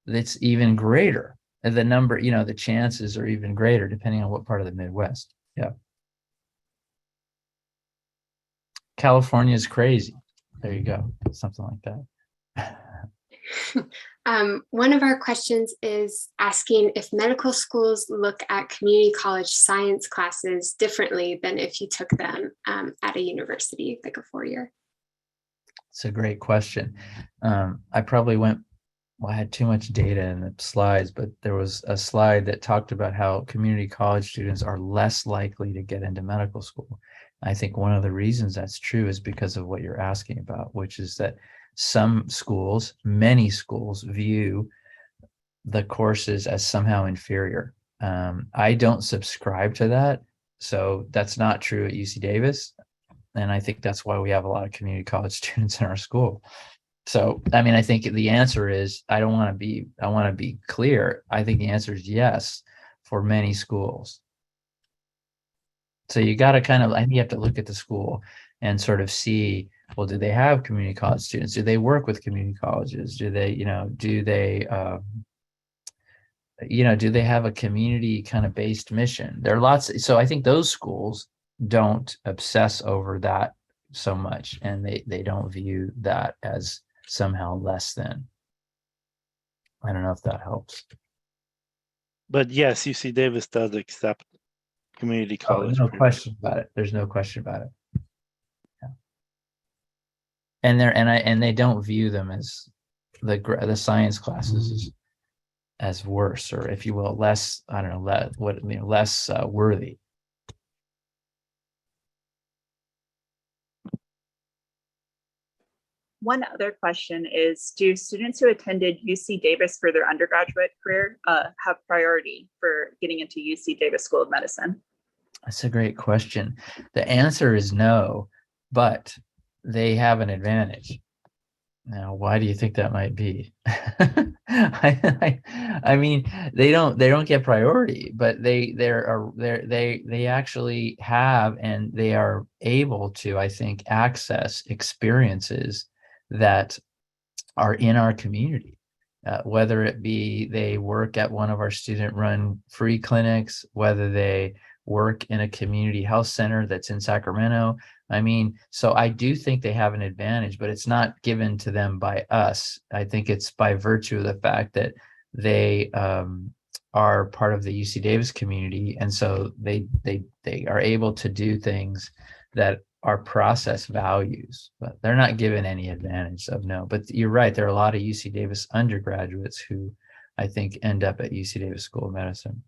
it's even greater. And the number, the chances are even greater depending on what part of the Midwest. Yeah. California is crazy. There you go. Something like that. One of our questions is asking if medical schools look at community college science classes differently than if you took them at a university, like a 4-year. It's a great question. I probably I had too much data in the slides, but there was a slide that talked about how community college students are less likely to get into medical school. I think one of the reasons that's true is because of what you're asking about, which is that many schools view the courses as somehow inferior. I don't subscribe to that. So that's not true at UC Davis. And I think that's why we have a lot of community college students in our school. So, I think the answer is, I want to be clear. I think the answer is yes for many schools. So you got to I think you have to look at the school and sort of see, well, do they have community college students? Do they work with community colleges? Do they, do they have a community kind of based mission? There are lots. So I think those schools don't obsess over that so much, and they don't view that as somehow less than. I don't know if that helps. But yes, UC Davis does accept community college. No question about it. There's no question about it. Yeah. And they don't view them as the science classes as worse, or if you will, less. I don't know, less worthy. One other question is, do students who attended UC Davis for their undergraduate career have priority for getting into UC Davis School of Medicine? That's a great question. The answer is no, but they have an advantage. Now, why do you think that might be? I mean, they don't get priority, but they actually have, and they are able to, I think, access experiences that are in our community, whether it be they work at one of our student-run free clinics, whether they work in a community health center that's in Sacramento. So I do think they have an advantage, but it's not given to them by us. I think it's by virtue of the fact that they are part of the UC Davis community, and so they are able to do things that are process values, but they're not given any advantage of no. But you're right, there are a lot of UC Davis undergraduates who I think end up at UC Davis School of Medicine.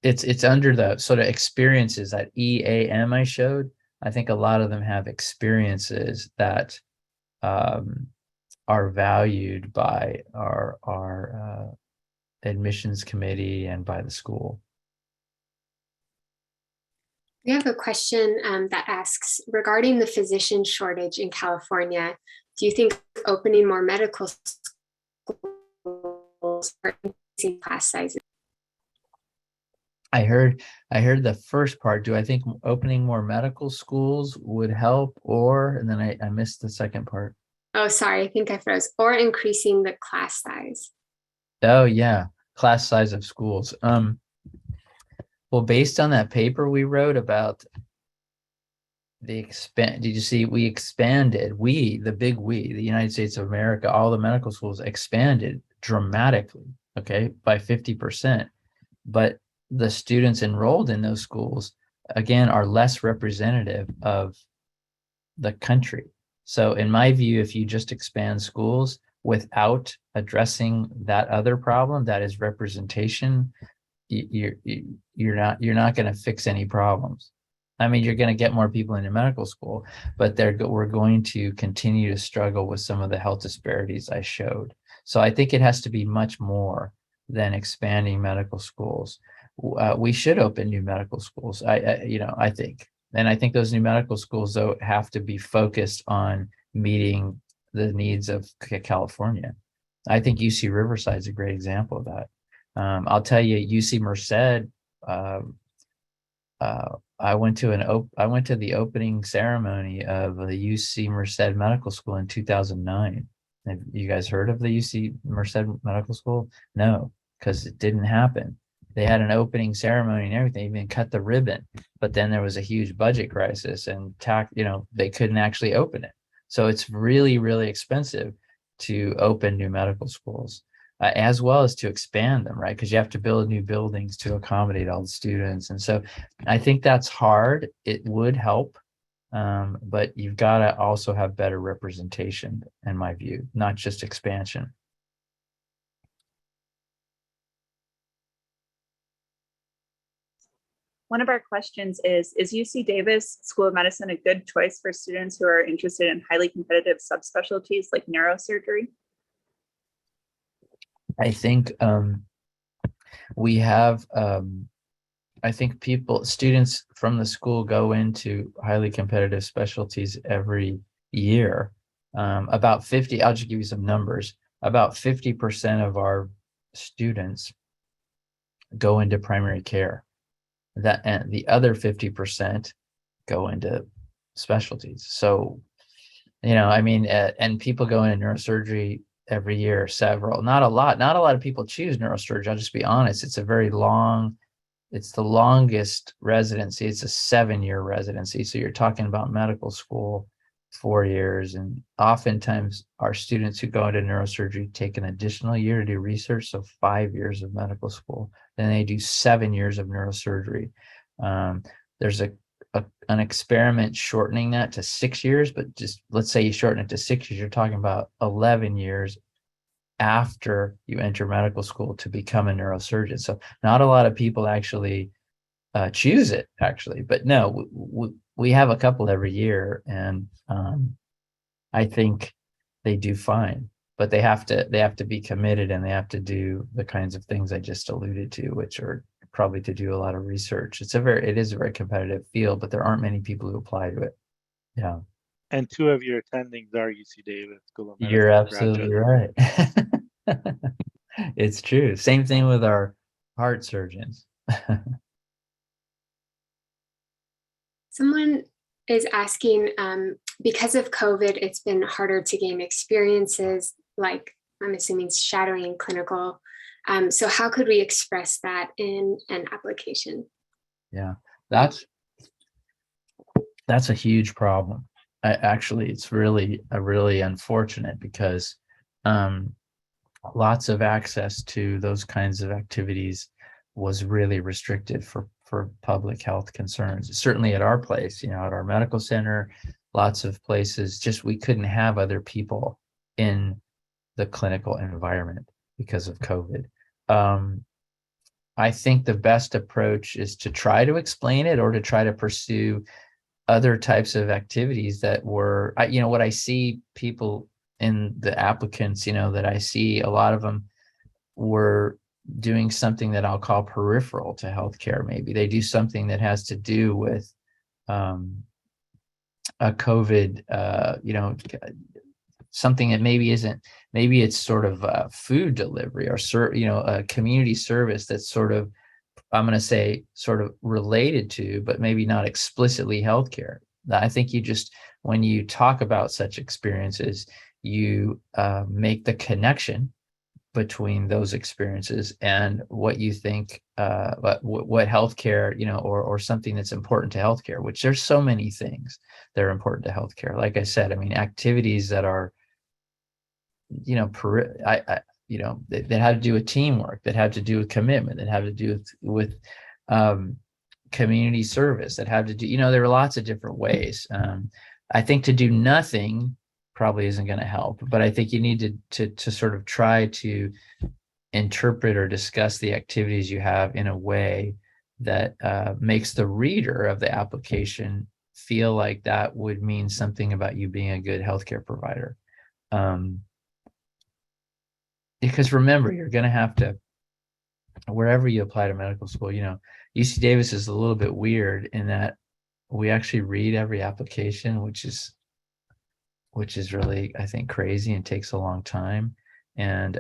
It's under the sort of experiences that EAM I showed. I think a lot of them have experiences that are valued by our admissions committee and by the school. We have a question that asks, regarding the physician shortage in California, do you think opening more medical schools or increasing class sizes? I heard the first part. Do I think opening more medical schools would help, and then I missed the second part. Oh, sorry, I think I froze. Or increasing the class size. Oh yeah, class size of schools. Well, based on that paper we wrote about did you see we expanded, the United States of America, all the medical schools expanded dramatically, okay, by 50%. But the students enrolled in those schools, again, are less representative of the country. So in my view, if you just expand schools without addressing that other problem, that is representation, you're not going to fix any problems. You're going to get more people into medical school, but we're going to continue to struggle with some of the health disparities I showed. So I think it has to be much more than expanding medical schools. We should open new medical schools. I think those new medical schools, though, have to be focused on meeting the needs of California. I think UC Riverside is a great example of that. I'll tell you, UC Merced. I went to the opening ceremony of the UC Merced Medical School in 2009. Have you guys heard of the UC Merced Medical School? No, because it didn't happen. They had an opening ceremony and everything, even cut the ribbon, but then there was a huge budget crisis and they couldn't actually open it. So it's really, really expensive to open new medical schools. As well as to expand them, right? Because you have to build new buildings to accommodate all the students. And so I think that's hard. It would help, but you've got to also have better representation, in my view, not just expansion. One of our questions is UC Davis School of Medicine a good choice for students who are interested in highly competitive subspecialties like neurosurgery? I think we have, I think students from the school go into highly competitive specialties every year. About 50, I'll just give you some numbers. About 50% of our students go into primary care. And the other 50% go into specialties. So, and people go into neurosurgery every year, several, not a lot of people choose neurosurgery. I'll just be honest. It's the longest residency. It's a 7-year residency. So you're talking about medical school, 4 years. And oftentimes our students who go into neurosurgery take an additional year to do research. So 5 years of medical school, then they do 7 years of neurosurgery. There's an experiment shortening that to 6 years, but just let's say you shorten it to 6 years, you're talking about 11 years after you enter medical school to become a neurosurgeon. So not a lot of people actually choose it, actually, but no, we have a couple every year, and I think they do fine, but they have to be committed, and they have to do the kinds of things I just alluded to, which are probably to do a lot of research. It is a very competitive field, but there aren't many people who apply to it. Yeah. And 2 of your attendings are UC Davis School of Medicine. You're absolutely right. It's true. Same thing with our heart surgeons. Someone is asking, because of COVID, it's been harder to gain experiences, like I'm assuming shadowing and clinical. So how could we express that in an application? Yeah, that's a huge problem. Actually, it's really unfortunate because lots of access to those kinds of activities was really restricted for public health concerns. Certainly at our place, at our medical center, lots of places, just we couldn't have other people in the clinical environment because of COVID. I think the best approach is to try to explain it, or to try to pursue other types of activities that were, what I see people in the applicants, that I see, a lot of them were doing something that I'll call peripheral to healthcare. Maybe they do something that has to do with a COVID, something that maybe it's sort of food delivery, or a community service that's sort of, I'm going to say, sort of related to, but maybe not explicitly healthcare. I think when you talk about such experiences, you make the connection between those experiences and what you think, what healthcare, or something that's important to healthcare, which there's so many things that are important to healthcare. Like I said, activities that are, that have to do with teamwork, that have to do with commitment, that have to do with community service, that have to do, there are lots of different ways. I think to do nothing probably isn't going to help, but I think you need to sort of try to interpret or discuss the activities you have in a way that makes the reader of the application feel like that would mean something about you being a good healthcare provider. Because remember, you're going to have to, wherever you apply to medical school, UC Davis is a little bit weird in that we actually read every application, which which is really, I think, crazy and takes a long time. And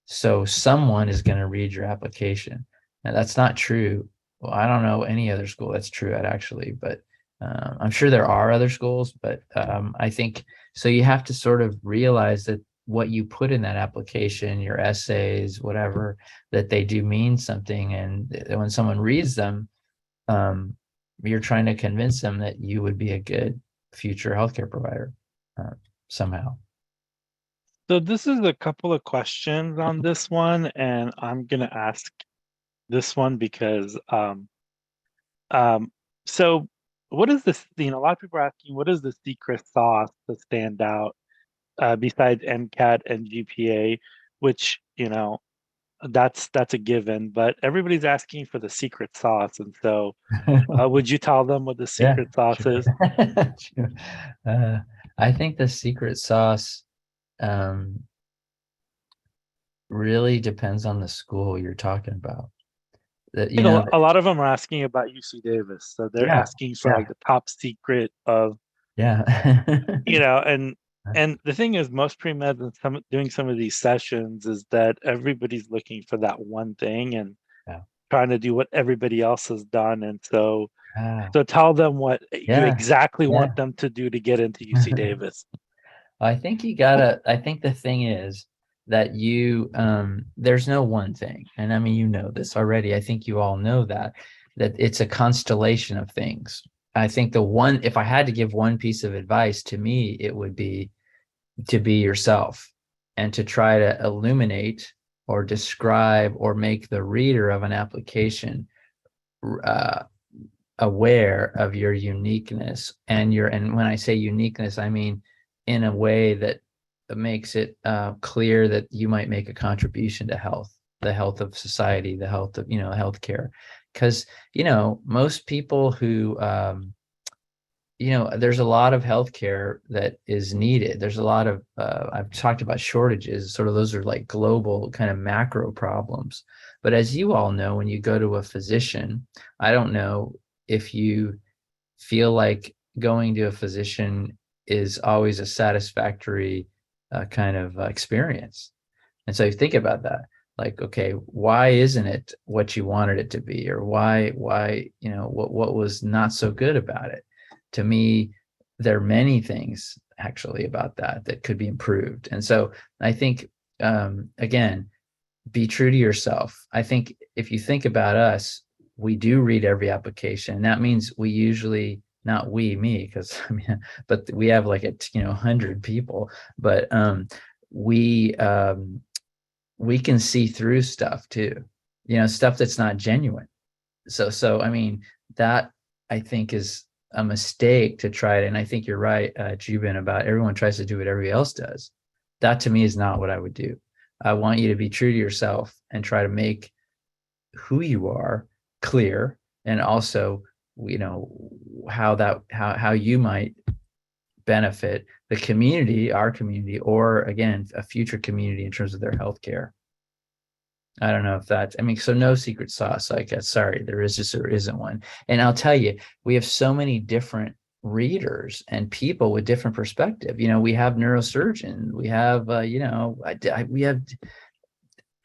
so someone is going to read your application. Now, that's not true. Well, I don't know any other school that's true at, actually, but I'm sure there are other schools, but I think so. You have to sort of realize that what you put in that application, your essays, whatever, that they do mean something. And when someone reads them, you're trying to convince them that you would be a good future healthcare provider somehow. So this is a couple of questions on this one, and I'm gonna ask this one because so what is this? A lot of people are asking, what is the secret sauce to stand out besides MCAT and GPA, which that's a given, but everybody's asking for the secret sauce, and so would you tell them what the Yeah, secret sauce sure. is? Sure. I think the secret sauce really depends on the school you're talking about. That A lot of them are asking about UC Davis, so they're Yeah, asking for yeah. like the top secret of yeah. and the thing is, most pre-med and doing some of these sessions is that everybody's looking for that one thing and Yeah. trying to do what everybody else has done, and so Ah, tell them what you yeah, exactly yeah. want them to do to get into UC Davis. I think I think the thing is that there's no one thing. And I mean, this already. I think you all know that it's a constellation of things. I think if I had to give one piece of advice, to me, it would be to be yourself and to try to illuminate or describe or make the reader of an application aware of your uniqueness and when I say uniqueness, I mean in a way that makes it clear that you might make a contribution to the health of society, the health of healthcare, because most people who there's a lot of healthcare that is needed. There's a lot of I've talked about shortages, sort of those are like global kind of macro problems. But as you all know, when you go to a physician, I don't know if you feel like going to a physician is always a satisfactory kind of experience. And so you think about that, like, okay, why isn't it what you wanted it to be? Or why, what was not so good about it? To me, there are many things actually about that could be improved. And so I think, again, be true to yourself. I think if you think about us, we do read every application. That means we usually, not me, because but we have like 100 people, but we can see through stuff too, stuff that's not genuine. So I mean, that I think is a mistake to try it. And I think you're right, Jubin, about everyone tries to do what everybody else does. That to me is not what I would do. I want you to be true to yourself and try to make who you are clear, and also, how you might benefit the community, our community, or again, a future community in terms of their healthcare. I don't know if that's, so no secret sauce, I guess. Sorry, there isn't one. And I'll tell you, we have so many different readers and people with different perspective. We have neurosurgeons, we have,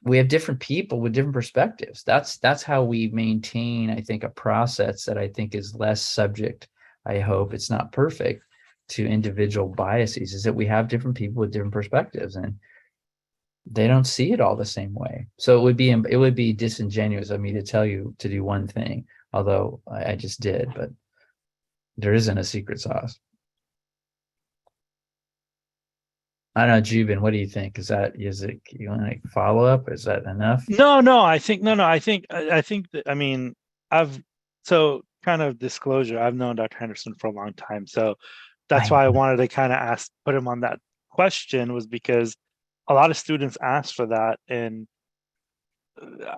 we have different people with different perspectives. That's how we maintain, I think, a process that I think is less subject, I hope it's not perfect, to individual biases, is that we have different people with different perspectives and they don't see it all the same way. So it would be disingenuous of me to tell you to do one thing, although I just did, but there isn't a secret sauce. I don't know, Jubin, what do you think? Is it you want to follow up? Is that enough? No, I think that, I've, so kind of disclosure, I've known Dr. Henderson for a long time. So that's why I wanted to kind of put him on that question, was because a lot of students ask for that. And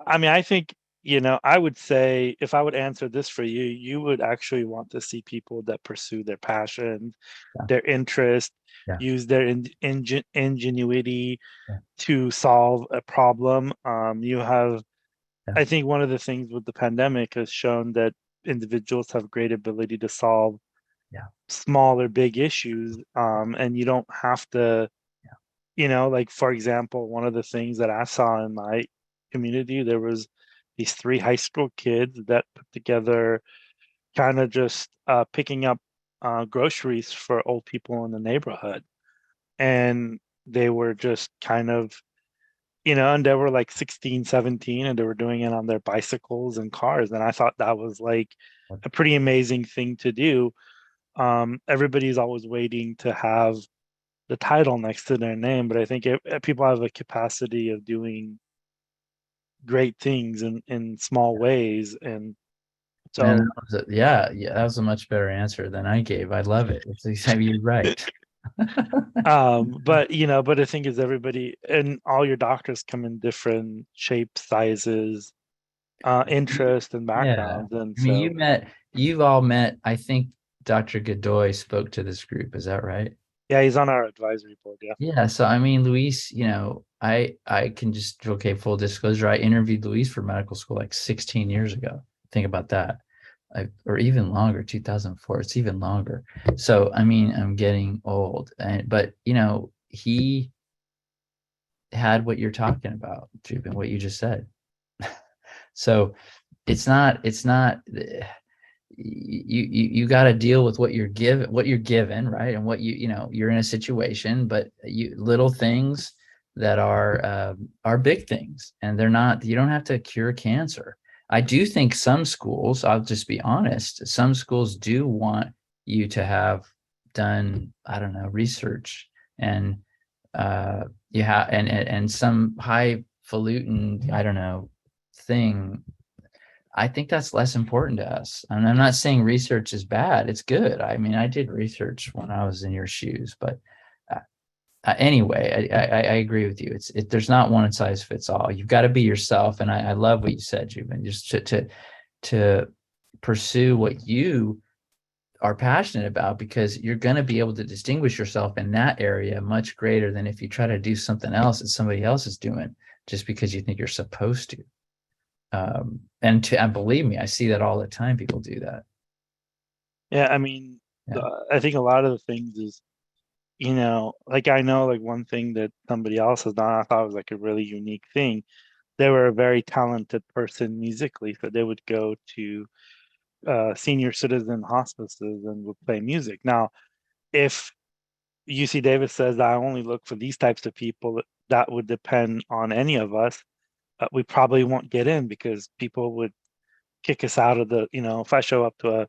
I think, I would say, if I would answer this for you, you would actually want to see people that pursue their passion, their interest, use their ingenuity to solve a problem. I think one of the things with the pandemic has shown that individuals have great ability to solve small or big issues, and you don't have to, like, for example, one of the things that I saw in my community, there was these 3 high school kids that put together kind of just picking up groceries for old people in the neighborhood. And they were just kind of, and they were like 16, 17, and they were doing it on their bicycles and cars. And I thought that was like a pretty amazing thing to do. Everybody's always waiting to have the title next to their name, but I think people have a capacity of doing great things in small ways. And so, Man, yeah, that was a much better answer than I gave. I love it. You're right. but the thing is, everybody and all your doctors come in different shapes, sizes, interests, and backgrounds. And I mean, so, you've all met, I think Dr. Godoy spoke to this group. Is that right? yeah, he's on our advisory board. Yeah. Yeah. So, I mean, Luis, I can just, okay, full disclosure, I interviewed Luis for medical school like 16 years ago. Think about that. Or even longer, 2004, it's even longer. So, I mean, I'm getting old, but he had what you're talking about, Jubin, what you just said. So it's not you got to deal with what you're given, right? And what you're in a situation, but little things that are big things, and they're not, you don't have to cure cancer. I do think some schools, I'll just be honest, some schools do want you to have done, I don't know, research, and and some highfalutin, I don't know, thing. I think that's less important to us. And I'm not saying research is bad. It's good. I mean, I did research when I was in your shoes, but anyway, I agree with you. There's not one size fits all. You've got to be yourself. And I love what you said, Jubin, just to pursue what you are passionate about, because you're going to be able to distinguish yourself in that area much greater than if you try to do something else that somebody else is doing just because you think you're supposed to. And believe me, I see that all the time. People do that. Yeah, I mean, I think a lot of the things is, like, I know, like, one thing that somebody else has done, I thought was like a really unique thing. They were a very talented person musically, so they would go to senior citizen hospices and would play music. Now, if UC Davis says I only look for these types of people, that would depend on any of us. We probably won't get in because people would kick us out of the, if I show up to a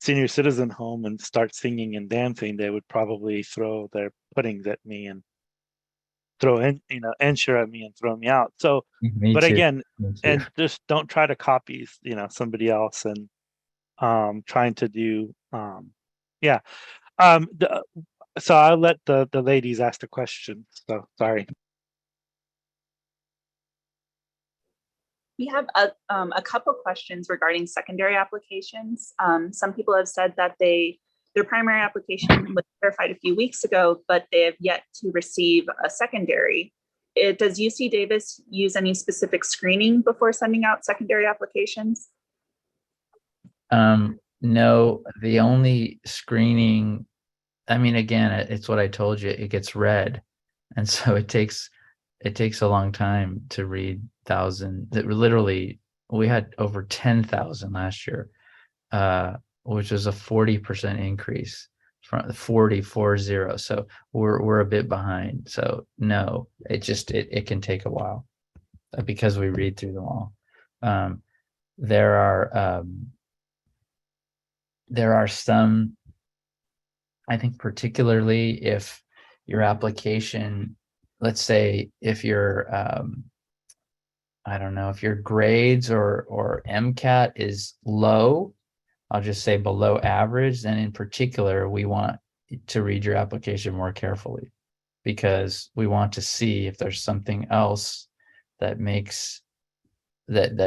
senior citizen home and start singing and dancing, they would probably throw their puddings at me and throw in, ensure at me and throw me out. So, Me but too. again, Me too. and just don't try to copy, somebody else, and trying to do, yeah. So I'll let the ladies ask the question. So sorry. We have a couple questions regarding secondary applications. Some people have said that their primary application was verified a few weeks ago, but they have yet to receive a secondary. Does UC Davis use any specific screening before sending out secondary applications? No, the only screening, I mean, again, it's what I told you, it gets read. And so it takes a long time to read thousand. That literally, we had over 10,000 last year, which was a 40% increase from 40. So we're a bit behind. So no, it can take a while because we read through them all. There are some, I think, particularly if your application, let's say if your I don't know, if your grades or MCAT is low, I'll just say below average, then in particular we want to read your application more carefully, because we want to see if there's something else that makes that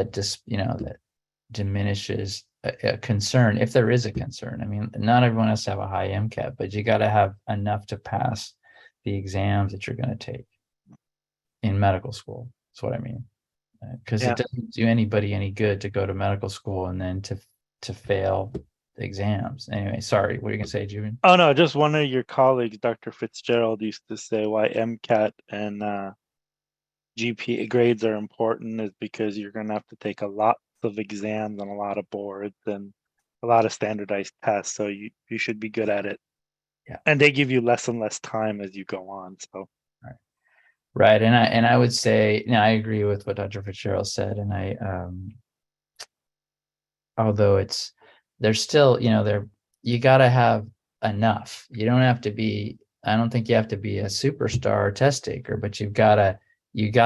diminishes a concern, if there is a concern. I mean, not everyone has to have a high MCAT, but you got to have enough to pass the exams that you're going to take in medical school. That's what I mean. Because it doesn't do anybody any good to go to medical school and then to fail exams. Anyway, sorry, what are you gonna say, Juven? Oh no, just one of your colleagues, Dr. Fitzgerald, used to say why MCAT and GPA grades are important is because you're going to have to take a lot of exams and a lot of boards and a lot of standardized tests. So you should be good at it. Yeah. And they give you less and less time as you go on. So right. And I would say, I agree with what Dr. Fitzgerald said. And I although there's still, you gotta have enough. You don't have to be, I don't think you have to be a superstar test taker, but you gotta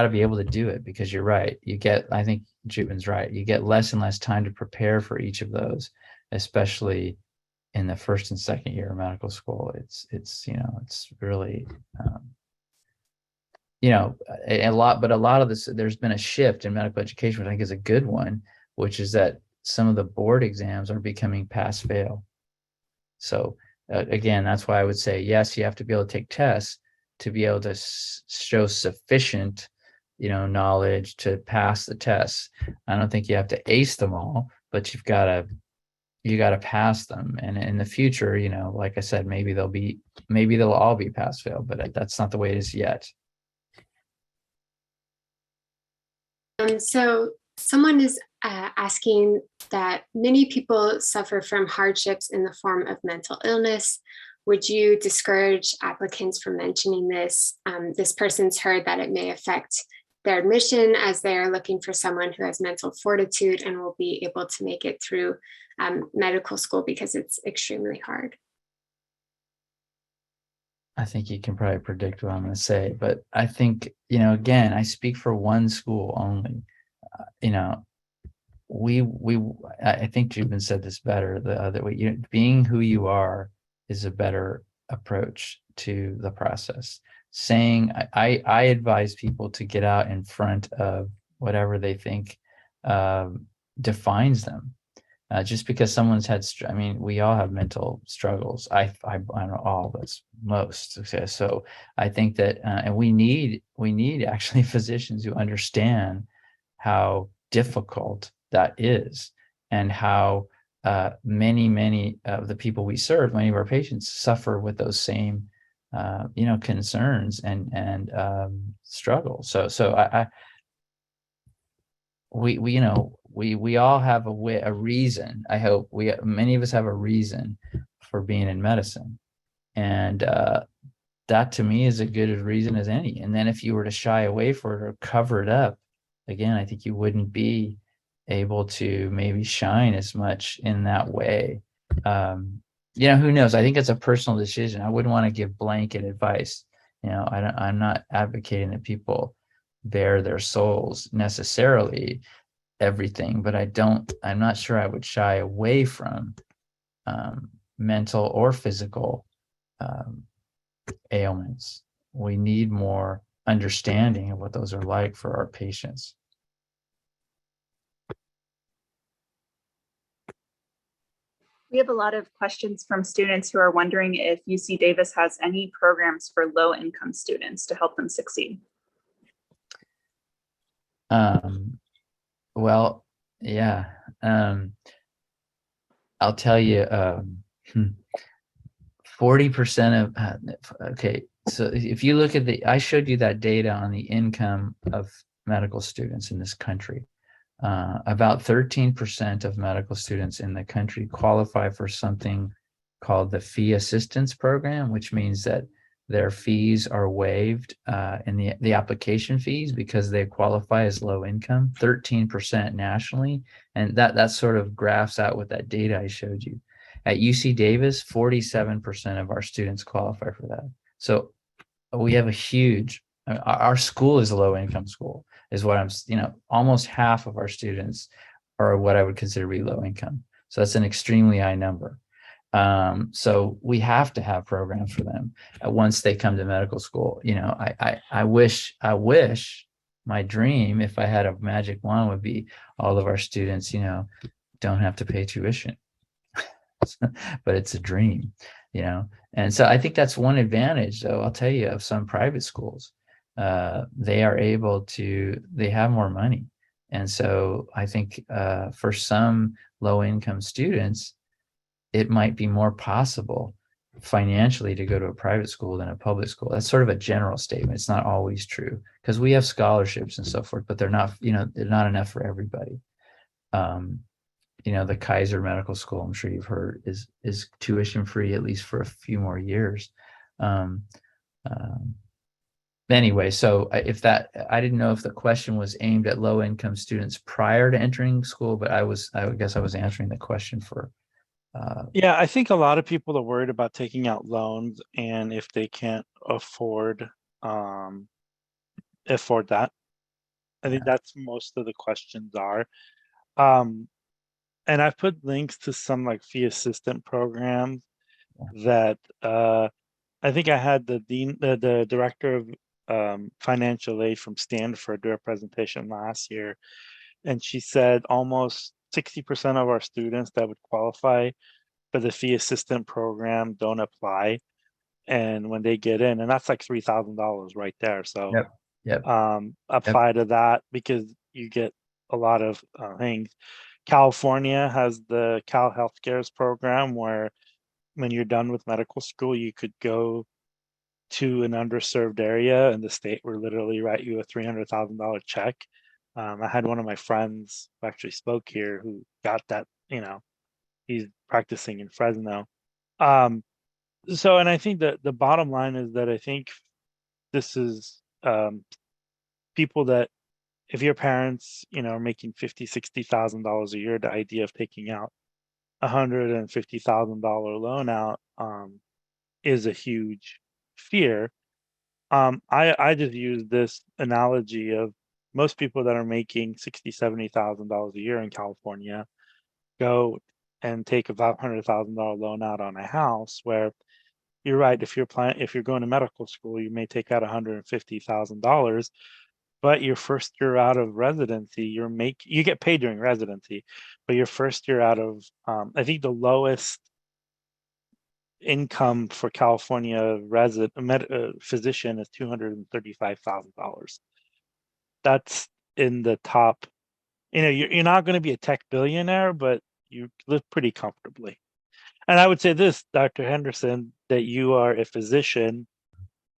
be able to do it, because you're right. I think Juven's right. You get less and less time to prepare for each of those, especially in the first and second year of medical school. It's really, a lot of this, there's been a shift in medical education, which I think is a good one, which is that some of the board exams are becoming pass fail. So again, that's why I would say, yes, you have to be able to take tests to be able to show sufficient, knowledge to pass the tests. I don't think you have to ace them all, but you got to pass them. And in the future, like I said, maybe they'll all be pass fail, but that's not the way it is yet. So someone is asking that many people suffer from hardships in the form of mental illness. Would you discourage applicants from mentioning this? This person's heard that it may affect their admission, as they are looking for someone who has mental fortitude and will be able to make it through medical school, because it's extremely hard. I think you can probably predict what I'm going to say, but I think, again, I speak for one school only. I think Juven said this better the other way. Being who you are is a better approach to the process. Saying, I advise people to get out in front of whatever they think defines them. Just because someone's had, we all have mental struggles. I don't know all, but most. Okay, so I think that, and we need actually physicians who understand how difficult that is, and how many of the people we serve, many of our patients, suffer with those same concerns and struggles. So we all have a reason. I hope many of us have a reason for being in medicine, and that to me is as good a reason as any. And then if you were to shy away from it or cover it up, again, I think you wouldn't be able to maybe shine as much in that way. Who knows? I think it's a personal decision. I wouldn't want to give blanket advice. I'm not advocating that people bare their souls necessarily everything, but I'm not sure I would shy away from mental or physical ailments. We need more understanding of what those are like for our patients. We have a lot of questions from students who are wondering if UC Davis has any programs for low-income students to help them succeed. Well, yeah. I'll tell you, 40% of, okay, so if you look at I showed you that data on the income of medical students in this country. About 13% of medical students in the country qualify for something called the fee assistance program, which means that their fees are waived in the application fees because they qualify as low income, 13% nationally. And that sort of graphs out with that data I showed you. At UC Davis, 47% of our students qualify for that. So we have a huge, our school is a low income school, is what almost half of our students are what I would consider to be low income. So that's an extremely high number. So we have to have programs for them once they come to medical school. I wish my dream, if I had a magic wand, would be all of our students, don't have to pay tuition, but it's a dream, And so I think that's one advantage, though, I'll tell you, of some private schools. They have more money. And so I think for some low income students, it might be more possible financially to go to a private school than a public school. That's sort of a general statement. It's not always true because we have scholarships and so forth, but they're not, they're not enough for everybody. The Kaiser Medical School, I'm sure you've heard, is tuition free at least for a few more years. Anyway, so I didn't know if the question was aimed at low income students prior to entering school, but I guess I was answering the question for. Yeah, I think a lot of people are worried about taking out loans, and if they can't afford that. I think that's most of the questions are. And I've put links to some like fee assistant programs that I think I had the director of financial aid from Stanford do a presentation last year, and she said almost 60% of our students that would qualify for the fee assistant program don't apply, and when they get in, and that's like $3,000 right there. So Yep. apply to that because you get a lot of things. California has the Cal Health Cares program where when you're done with medical school, you could go to an underserved area and the state will literally write you a $300,000 check. I had one of my friends who actually spoke here who got that, he's practicing in Fresno. So, and I think that the bottom line is that I think this is people that if your parents, are making $50,000-$60,000 a year, the idea of taking out $150,000 loan out is a huge fear. I just use this analogy of most people that are making $60,000-$70,000 a year in California go and take a $500,000 loan out on a house. Where you're right, if you're going to medical school, you may take out $150,000. But your first year out of residency, you get paid during residency, but your first year out of, I think the lowest income for California physician is $235,000. That's in the top. You're not going to be a tech billionaire, but you live pretty comfortably. And I would say this, Dr. Henderson, that you are a physician.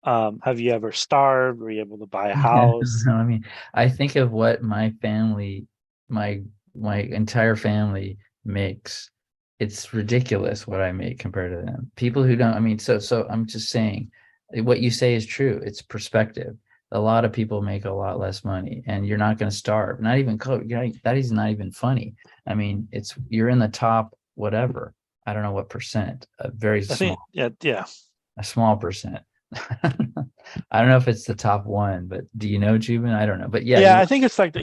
Have you ever starved? Were you able to buy a house? No, I mean, I think of what my family, my entire family makes. It's ridiculous what I make compared to them. People who don't, I mean, so I'm just saying what you say is true. It's perspective. A lot of people make a lot less money and you're not going to starve. Not even close. That is not even funny. I mean, you're in the top, whatever. I don't know what percent, very small. I think, yeah. A small percent. I don't know if it's the top one, but do you know, Juben? I don't know, but yeah. I think it's like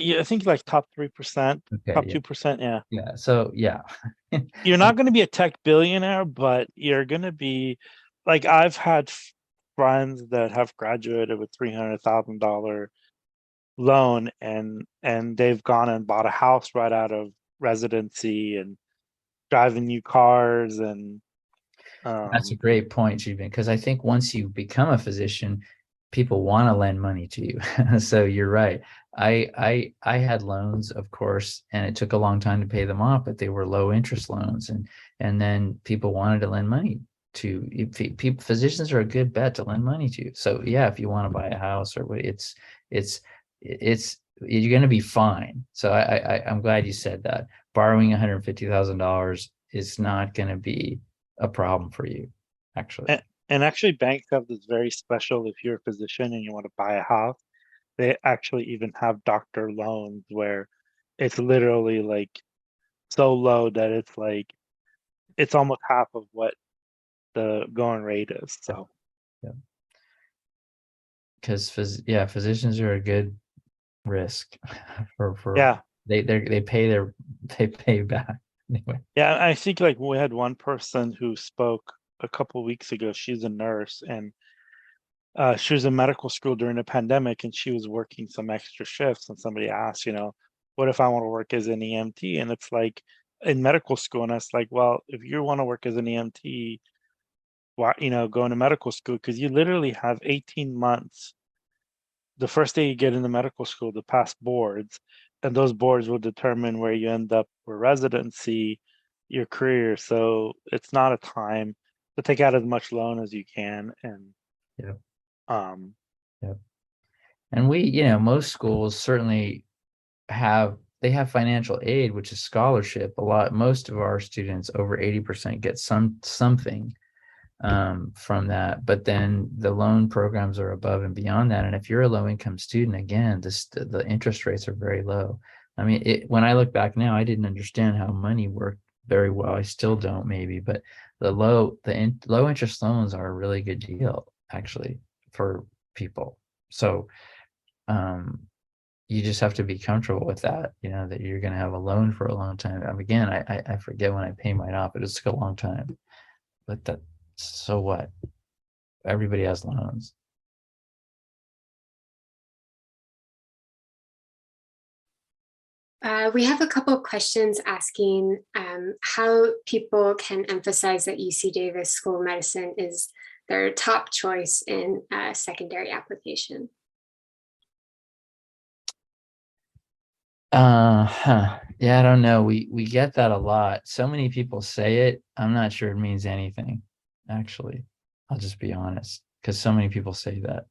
top 3%, okay, top 2%. Yeah. Yeah. So yeah, you're not going to be a tech billionaire, but you're going to be like, I've had friends that have graduated with $300,000 loan and they've gone and bought a house right out of residency and driving new cars. And that's a great point, Juben, because I think once you become a physician, people want to lend money to you. So you're right. I had loans, of course, and it took a long time to pay them off, but they were low interest loans, and then people wanted to lend money to people. Physicians are a good bet to lend money to. So yeah, if you want to buy a house or what, it's you're going to be fine. So I'm glad you said that. Borrowing $150,000 is not going to be a problem for you, actually. And actually, banks have this very special, if you're a physician and you want to buy a house, they actually even have doctor loans where it's literally like so low that it's like, it's almost half of what the going rate is. So, yeah. Because physicians are a good risk for they pay back anyway. Yeah, I think like we had one person who spoke a couple weeks ago. She's a nurse and she was in medical school during the pandemic and she was working some extra shifts, and somebody asked, what if I want to work as an EMT? And it's like in medical school, and it's like, well, if you want to work as an EMT, why, go into medical school, because you literally have 18 months the first day you get into medical school to pass boards, and those boards will determine where you end up for residency. your career. So it's not a time to take out as much loan as you can. And Yeah. um, And most schools certainly have financial aid, which is scholarship. Most of our students, over 80%, get something from that. But then the loan programs are above and beyond that. And if you're a low income student, again, the interest rates are very low. I mean, when I look back now, I didn't understand how money worked very well. I still don't, maybe, but the low interest loans are a really good deal, actually, for people. So you just have to be comfortable with that, that you're going to have a loan for a long time. Again, I forget when I pay mine off, but it took a long time. But so what? Everybody has loans. We have a couple of questions asking how people can emphasize that UC Davis School of Medicine is their top choice in a secondary application. Yeah, I don't know. We get that a lot. So many people say it. I'm not sure it means anything, actually. I'll just be honest, because so many people say that.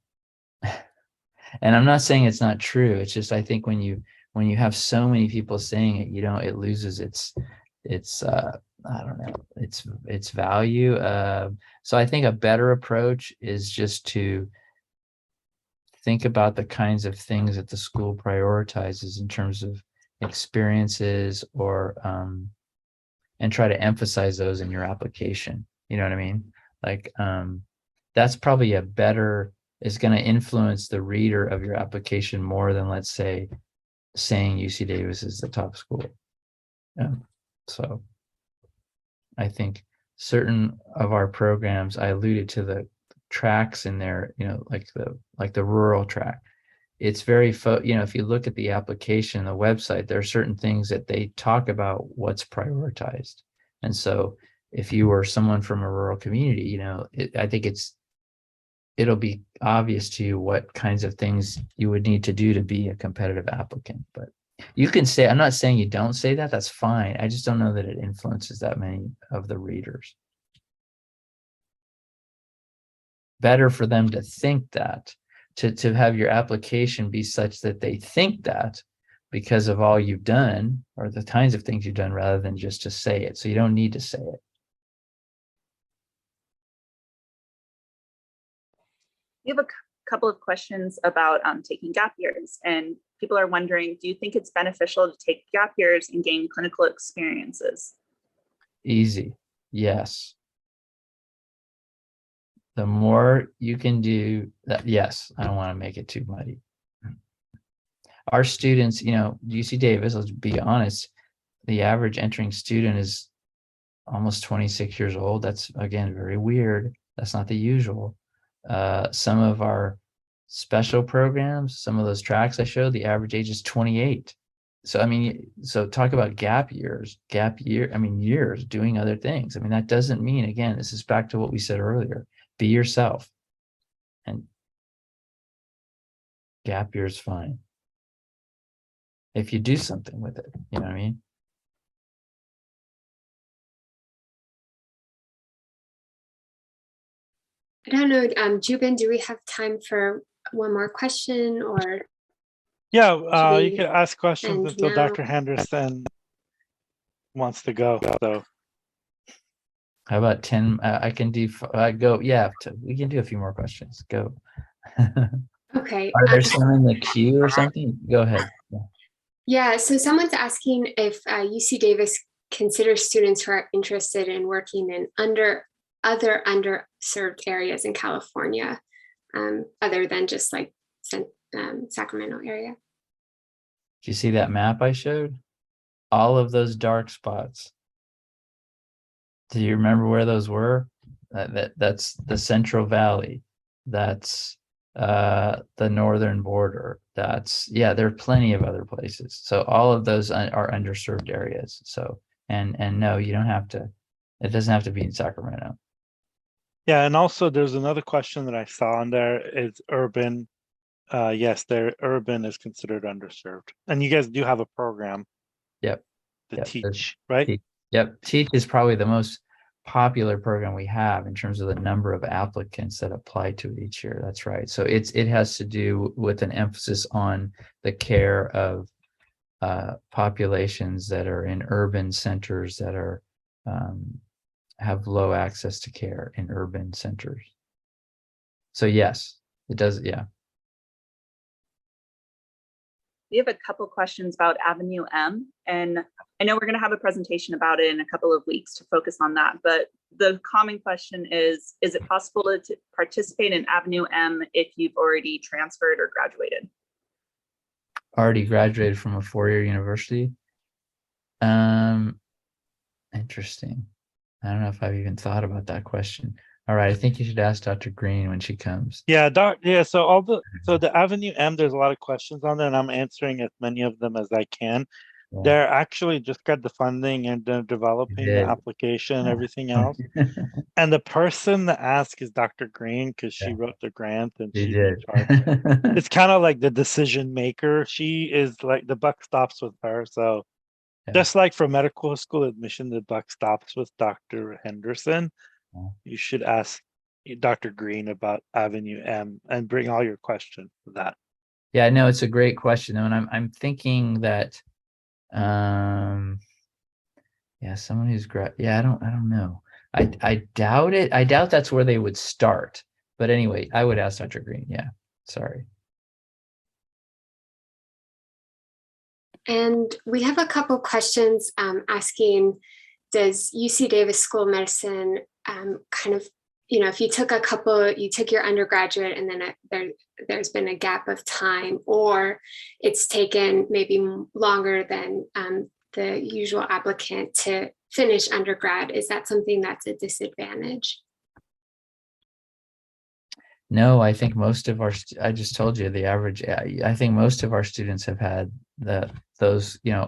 And I'm not saying it's not true. It's just, I think when you have so many people saying it, it loses its I don't know, its value. So I think a better approach is just to think about the kinds of things that the school prioritizes in terms of experiences, or and try to emphasize those in your application. You know what I mean? Like that's probably is going to influence the reader of your application more than, let's say, saying UC Davis is the top school. Yeah. So I think certain of our programs, I alluded to the tracks in there, like the rural track. It's very, if you look at the application, the website, there are certain things that they talk about what's prioritized. And so if you were someone from a rural community, I think it'll be obvious to you what kinds of things you would need to do to be a competitive applicant. But you can say, I'm not saying you don't say that, that's fine. I just don't know that it influences that many of the readers. Better for them to think that, to have your application be such that they think that because of all you've done or the kinds of things you've done, rather than just to say it. So you don't need to say it. We have a couple of questions about taking gap years, and people are wondering, do you think it's beneficial to take gap years and gain clinical experiences? Easy. Yes. The more you can do that, yes. I don't want to make it too muddy. Our students, UC Davis, let's be honest, the average entering student is almost 26 years old. That's, again, very weird. That's not the usual. Some of our special programs, some of those tracks I showed, the average age is 28. So, talk about years doing other things. That doesn't mean, again, this is back to what we said earlier, be yourself, and gap year is fine. If you do something with it, you know what I mean? I don't know, Jubin, do we have time for one more question, or? Yeah, you can ask questions until now? Dr. Henderson wants to go. So how about 10? I can do go. Yeah, we can do a few more questions. Go. Okay. Are there some in the queue or something? Go ahead. Yeah, so someone's asking if UC Davis considers students who are interested in working in other underserved areas in California, other than just like Sacramento area. Do you see that map I showed? All of those dark spots. Do you remember where those were? That's the Central Valley. That's the northern border. There are plenty of other places. So all of those are underserved areas. So and no, you don't have to. It doesn't have to be in Sacramento. yeah, and also there's another question that I saw on there. Is urban? Yes, urban is considered underserved, and you guys do have a program. Yep. To teach, right? Yep. Teach is probably the most popular program we have in terms of the number of applicants that apply to it each year. That's right. So it has to do with an emphasis on the care of populations that are in urban centers that are have low access to care in urban centers. So yes, it does. Yeah. We have a couple questions about Avenue M, and I know we're going to have a presentation about it in a couple of weeks to focus on that, but the common question is it possible to participate in Avenue M if you've already transferred or graduated? Already graduated from a four-year university? Interesting. I don't know if I've even thought about that question. All right, I think you should ask Dr. Green when she comes. Yeah, so the Avenue M, there's a lot of questions on there, and I'm answering as many of them as I can. Yeah. They're actually just got the funding and they're developing the application and everything else. And the person that asked is Dr. Green, because she wrote the grant and She she's did. in charge. It's kind of like the decision maker. She is like, the buck stops with her. So just like for medical school admission, the buck stops with Dr. Henderson. You should ask Dr. Green about Avenue M and bring all your questions for that. Yeah, no, it's a great question. And I'm thinking that yeah, someone who's I don't know. I doubt it. I doubt that's where they would start. But anyway, I would ask Dr. Green. Yeah, sorry. And we have a couple questions asking, does UC Davis School of Medicine kind of, you know, if you took you took your undergraduate and then there's been a gap of time, or it's taken maybe longer than the usual applicant to finish undergrad, is that something that's a disadvantage? No, I think most of our, I just told you the average, I think most of our students have had those, you know,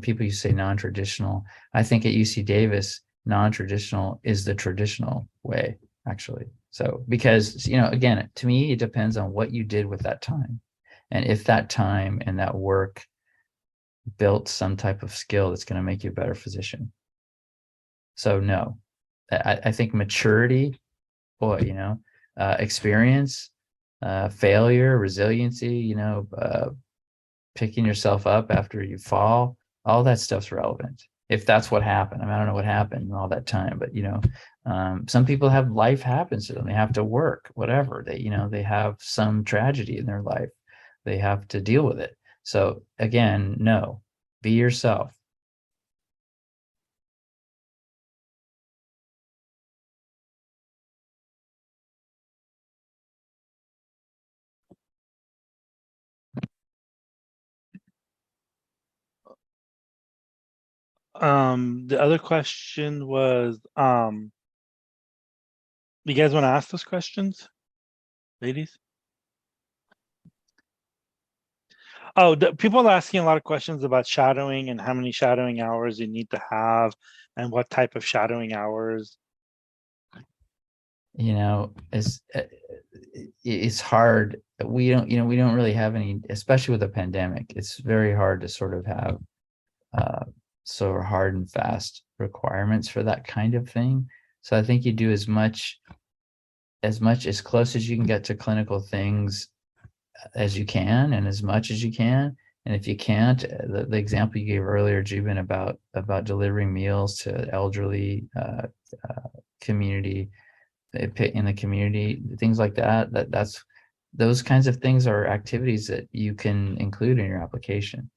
people you say non-traditional. I think at UC Davis, non-traditional is the traditional way, actually. So, because, you know, again, to me, it depends on what you did with that time. And if that time and that work built some type of skill that's going to make you a better physician. So no, I think maturity, boy, you know, experience, failure, resiliency, you know, picking yourself up after you fall, all that stuff's relevant. If that's what happened. I mean, I don't know what happened in all that time, but, you know, some people have life happens to them. They have to work, whatever. They, you know, they have some tragedy in their life. They have to deal with it. So again, no, be yourself. The other question was, you guys want to ask those questions, ladies? Oh, people are asking a lot of questions about shadowing and how many shadowing hours you need to have and what type of shadowing hours. You know, it's hard. We don't really have any, especially with a pandemic. It's very hard to sort of have sort of hard and fast requirements for that kind of thing. So I think you do as close as you can get to clinical things as you can, and as much as you can. And if you can't, the example you gave earlier, Jubin, about delivering meals to elderly community in the community, things like that's those kinds of things are activities that you can include in your application.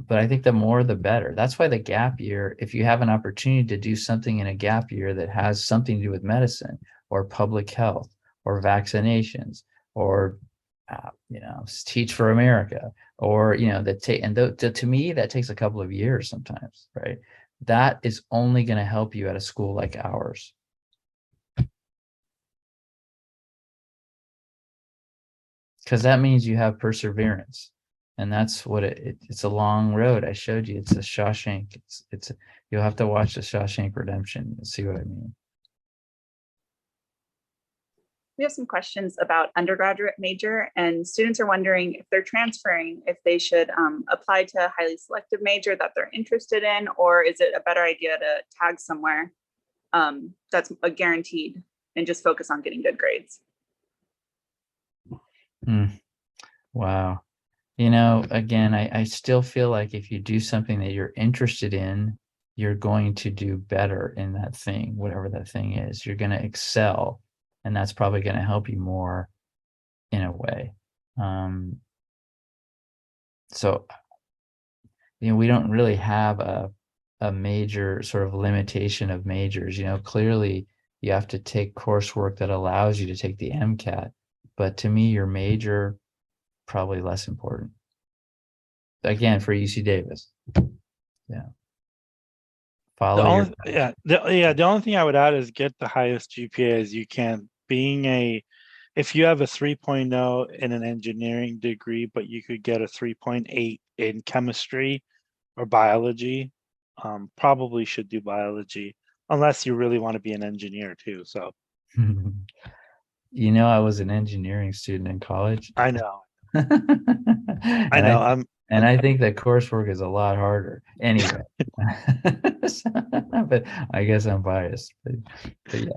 But I think the more the better. That's why the gap year, if you have an opportunity to do something in a gap year that has something to do with medicine or public health or vaccinations or you know, Teach for America, or, you know, to me, that takes a couple of years sometimes, right? That is only going to help you at a school like ours. Because that means you have perseverance. And that's what it's a long road. I showed you, it's a Shawshank. You'll have to watch the Shawshank Redemption. You'll see what I mean. We have some questions about undergraduate major, and students are wondering if they're transferring, if they should apply to a highly selective major that they're interested in, or is it a better idea to tag somewhere that's a guaranteed and just focus on getting good grades? Wow. You know, again, I still feel like if you do something that you're interested in, you're going to do better in that thing, whatever that thing is. You're going to excel, and that's probably going to help you more in a way. So, you know, we don't really have a major sort of limitation of majors. You know, clearly you have to take coursework that allows you to take the MCAT, but to me, your major probably less important. Again, for UC Davis. Yeah. Follow The your only, the only thing I would add is get the highest GPA as you can. If you have a 3.0 in an engineering degree, but you could get a 3.8 in chemistry or biology, probably should do biology, unless you really want to be an engineer too. So, you know, I was an engineering student in college. I know. I know. And I think that coursework is a lot harder anyway. But I guess I'm biased. But yeah.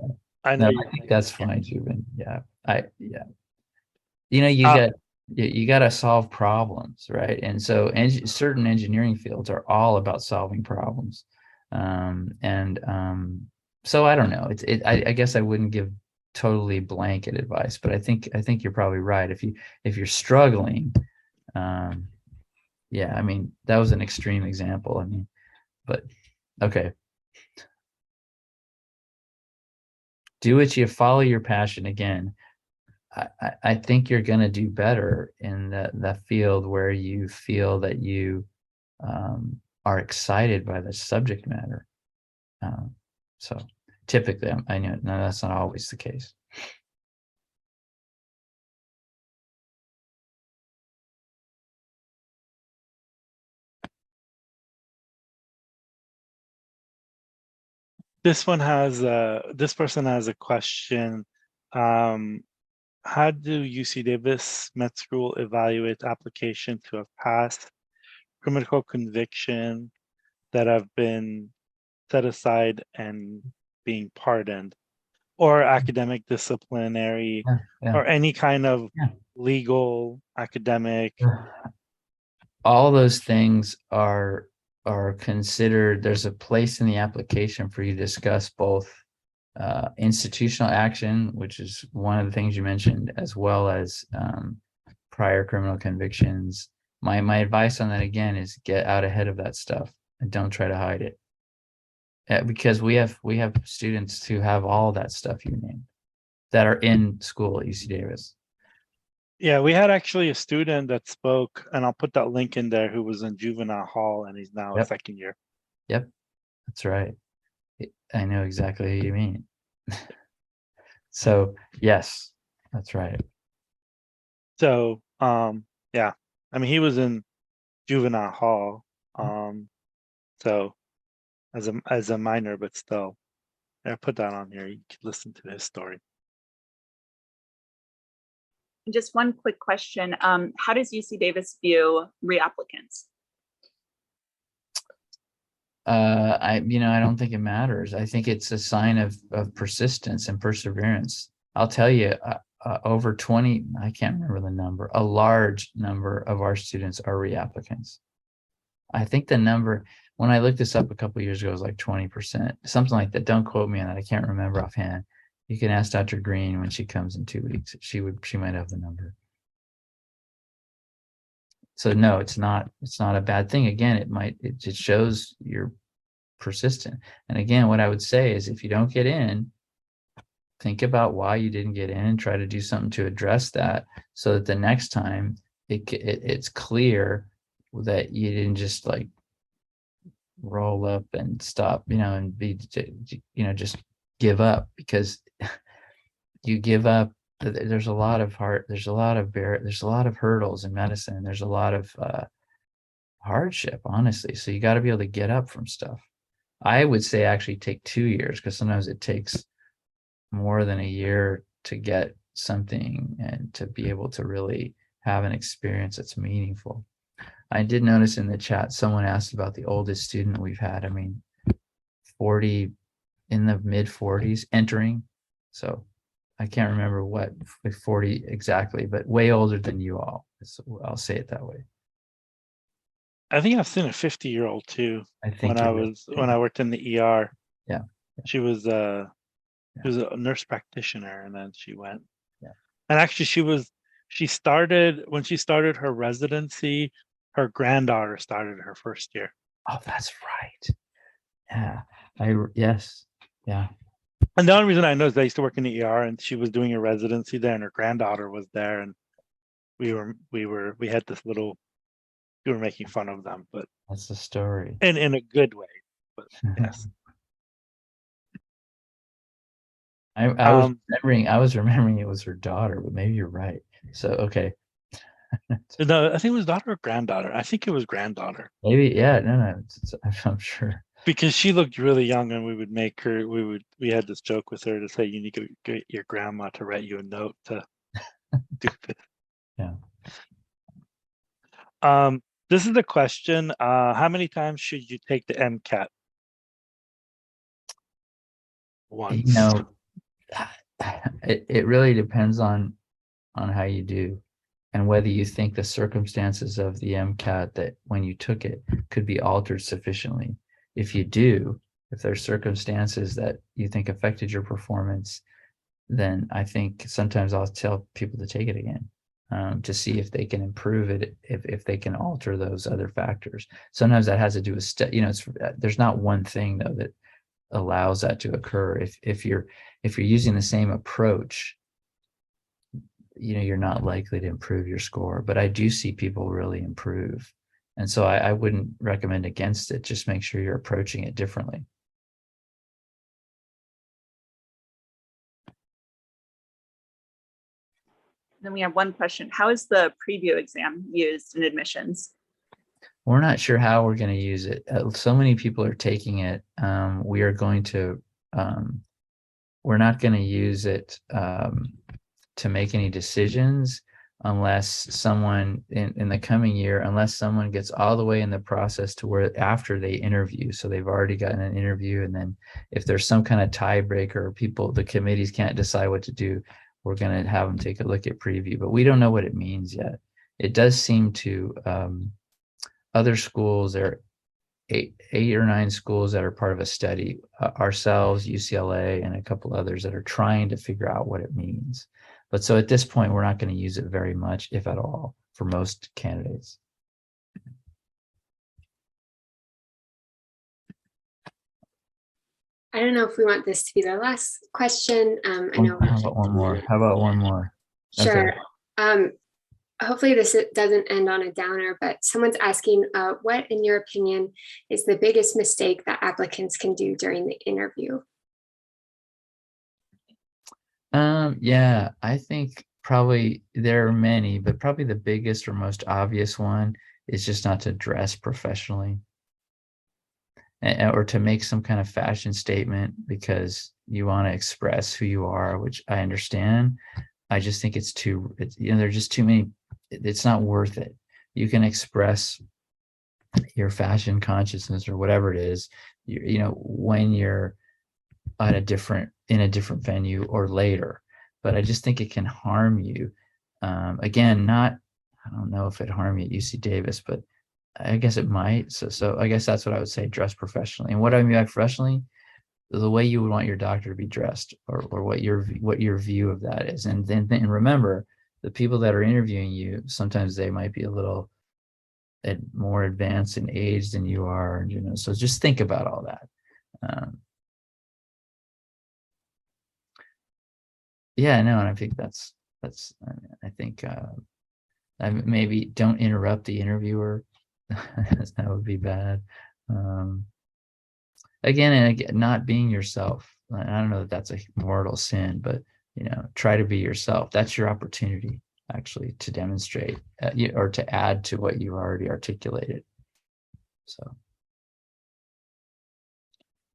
I know. No, I think that's fine, Juven. Yeah. You know, you got to solve problems, right? And so certain engineering fields are all about solving problems. So I don't know. I guess I wouldn't give totally blanket advice, but I think you're probably right. If you're struggling, yeah, I mean, that was an extreme example. I mean, but okay. Do what you follow your passion. Again, I think you're going to do better in that field where you feel that you are excited by the subject matter. So typically, I know that's not always the case. This person has a question. How do UC Davis Med School evaluate application to have passed criminal conviction that have been set aside and being pardoned, or academic disciplinary, or any kind of legal academic? All those things are considered. There's a place in the application for you to discuss both institutional action, which is one of the things you mentioned, as well as prior criminal convictions. My advice on that, again, is get out ahead of that stuff and don't try to hide it, because we have students who have all that stuff you named that are in school at UC Davis. Yeah, we had actually a student that spoke, and I'll put that link in there, who was in juvenile hall, and he's now a second year. Yep, that's right. I know exactly who you mean. So yes, that's right. So yeah, I mean, he was in juvenile hall, so as a minor, but still, I put that on here. You can listen to his story. Just one quick question. How does UC Davis view reapplicants? I don't think it matters. I think it's a sign of persistence and perseverance. I'll tell you, over 20, I can't remember the number, a large number of our students are reapplicants. I think the number, when I looked this up a couple of years ago, was like 20%, something like that. Don't quote me on that. I can't remember offhand. You can ask Dr. Green when she comes in 2 weeks. She might have the number. So no, it's not a bad thing. Again, it shows you're persistent. And again, what I would say is, if you don't get in, think about why you didn't get in and try to do something to address that, so that the next time it's clear that you didn't just like roll up and stop, and be, just give up, because you give up. There's a lot of hurdles in medicine. There's a lot of hardship, honestly. So you got to be able to get up from stuff. I would say actually take 2 years, because sometimes it takes more than a year to get something and to be able to really have an experience that's meaningful. I did notice in the chat, someone asked about the oldest student we've had. I mean, 40, in the mid 40s entering. So I can't remember what 40 exactly, but way older than you all. So I'll say it that way. I think I've seen a 50-year-old too. I think When I worked in the ER. Yeah. She was a nurse practitioner, and then she went. Yeah. And actually she started when she started her residency, her granddaughter started her first year. Oh, that's right. Yeah. Yes. Yeah. And the only reason I know is I used to work in the ER, and she was doing a residency there, and her granddaughter was there, and we had this little, we were making fun of them, but That's the story. in a good way. But yes. I was remembering it was her daughter, but maybe you're right. So okay. No, I think it was daughter or granddaughter. I think it was granddaughter. Maybe, yeah, no, I'm sure. Because she looked really young, and we would make her, we had this joke with her to say, you need to get your grandma to write you a note to do this. Yeah. This is the question. How many times should you take the MCAT? Once. You know, it really depends on how you do and whether you think the circumstances of the MCAT that when you took it could be altered sufficiently. If you do, if there's circumstances that you think affected your performance, then I think sometimes I'll tell people to take it again to see if they can improve it, if they can alter those other factors. Sometimes that has to do with, there's not one thing though that allows that to occur. If you're using the same approach, you're not likely to improve your score, but I do see people really improve. And so I wouldn't recommend against it. Just make sure you're approaching it differently. Then we have one question. How is the preview exam used in admissions? We're not sure how we're going to use it. So many people are taking it. We're not going to use it to make any decisions unless someone in the coming year, unless someone gets all the way in the process to where after they interview, so they've already gotten an interview, and then if there's some kind of tiebreaker or the committees can't decide what to do, we're going to have them take a look at preview, but we don't know what it means yet. It does seem to other schools, there are eight or nine schools that are part of a study, ourselves, UCLA, and a couple others that are trying to figure out what it means. But so at this point, we're not going to use it very much, if at all, for most candidates. I don't know if we want this to be the last question. I know. How about one more? How about one more? Sure. Okay. Hopefully this doesn't end on a downer, but someone's asking, what, in your opinion, is the biggest mistake that applicants can do during the interview? Yeah, I think probably there are many, but probably the biggest or most obvious one is just not to dress professionally or to make some kind of fashion statement because you want to express who you are, which I understand. I just think it's there's just too many. It's not worth it. You can express your fashion consciousness or whatever it is, when you're in a different venue or later. But I just think it can harm you. Again, I don't know if it harm you at UC Davis, but I guess it might. So I guess that's what I would say, dress professionally. And what I mean by professionally, the way you would want your doctor to be dressed or what your view of that is. And then remember, the people that are interviewing you, sometimes they might be a little more advanced in age than you are, so just think about all that. Yeah, no, and I think that's I think maybe don't interrupt the interviewer. That would be bad. Again, not being yourself. I don't know that that's a mortal sin, but try to be yourself. That's your opportunity actually to demonstrate or to add to what you already articulated. So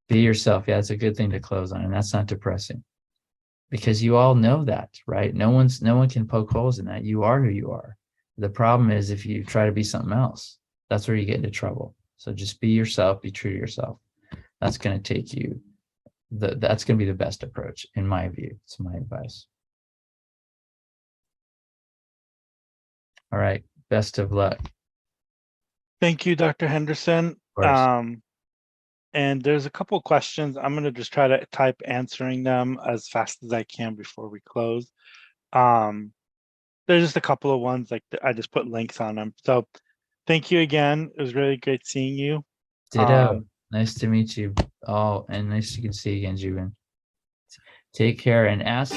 be yourself. Yeah, it's a good thing to close on, and that's not depressing. because you all know that, right? No one can poke holes in that. You are who you are. The problem is if you try to be something else, that's where you get into trouble. So just be yourself, be true to yourself. That's going to take you, that's going to be the best approach in my view. It's my advice. All right. Best of luck. Thank you, Dr. Henderson. Of course. And there's a couple questions. I'm going to just try to type answering them as fast as I can before we close. There's just a couple of ones like I just put links on them. So thank you again. It was really great seeing you. Ditto. Nice to meet you all, and nice to see you again, Juven. Take care and ask.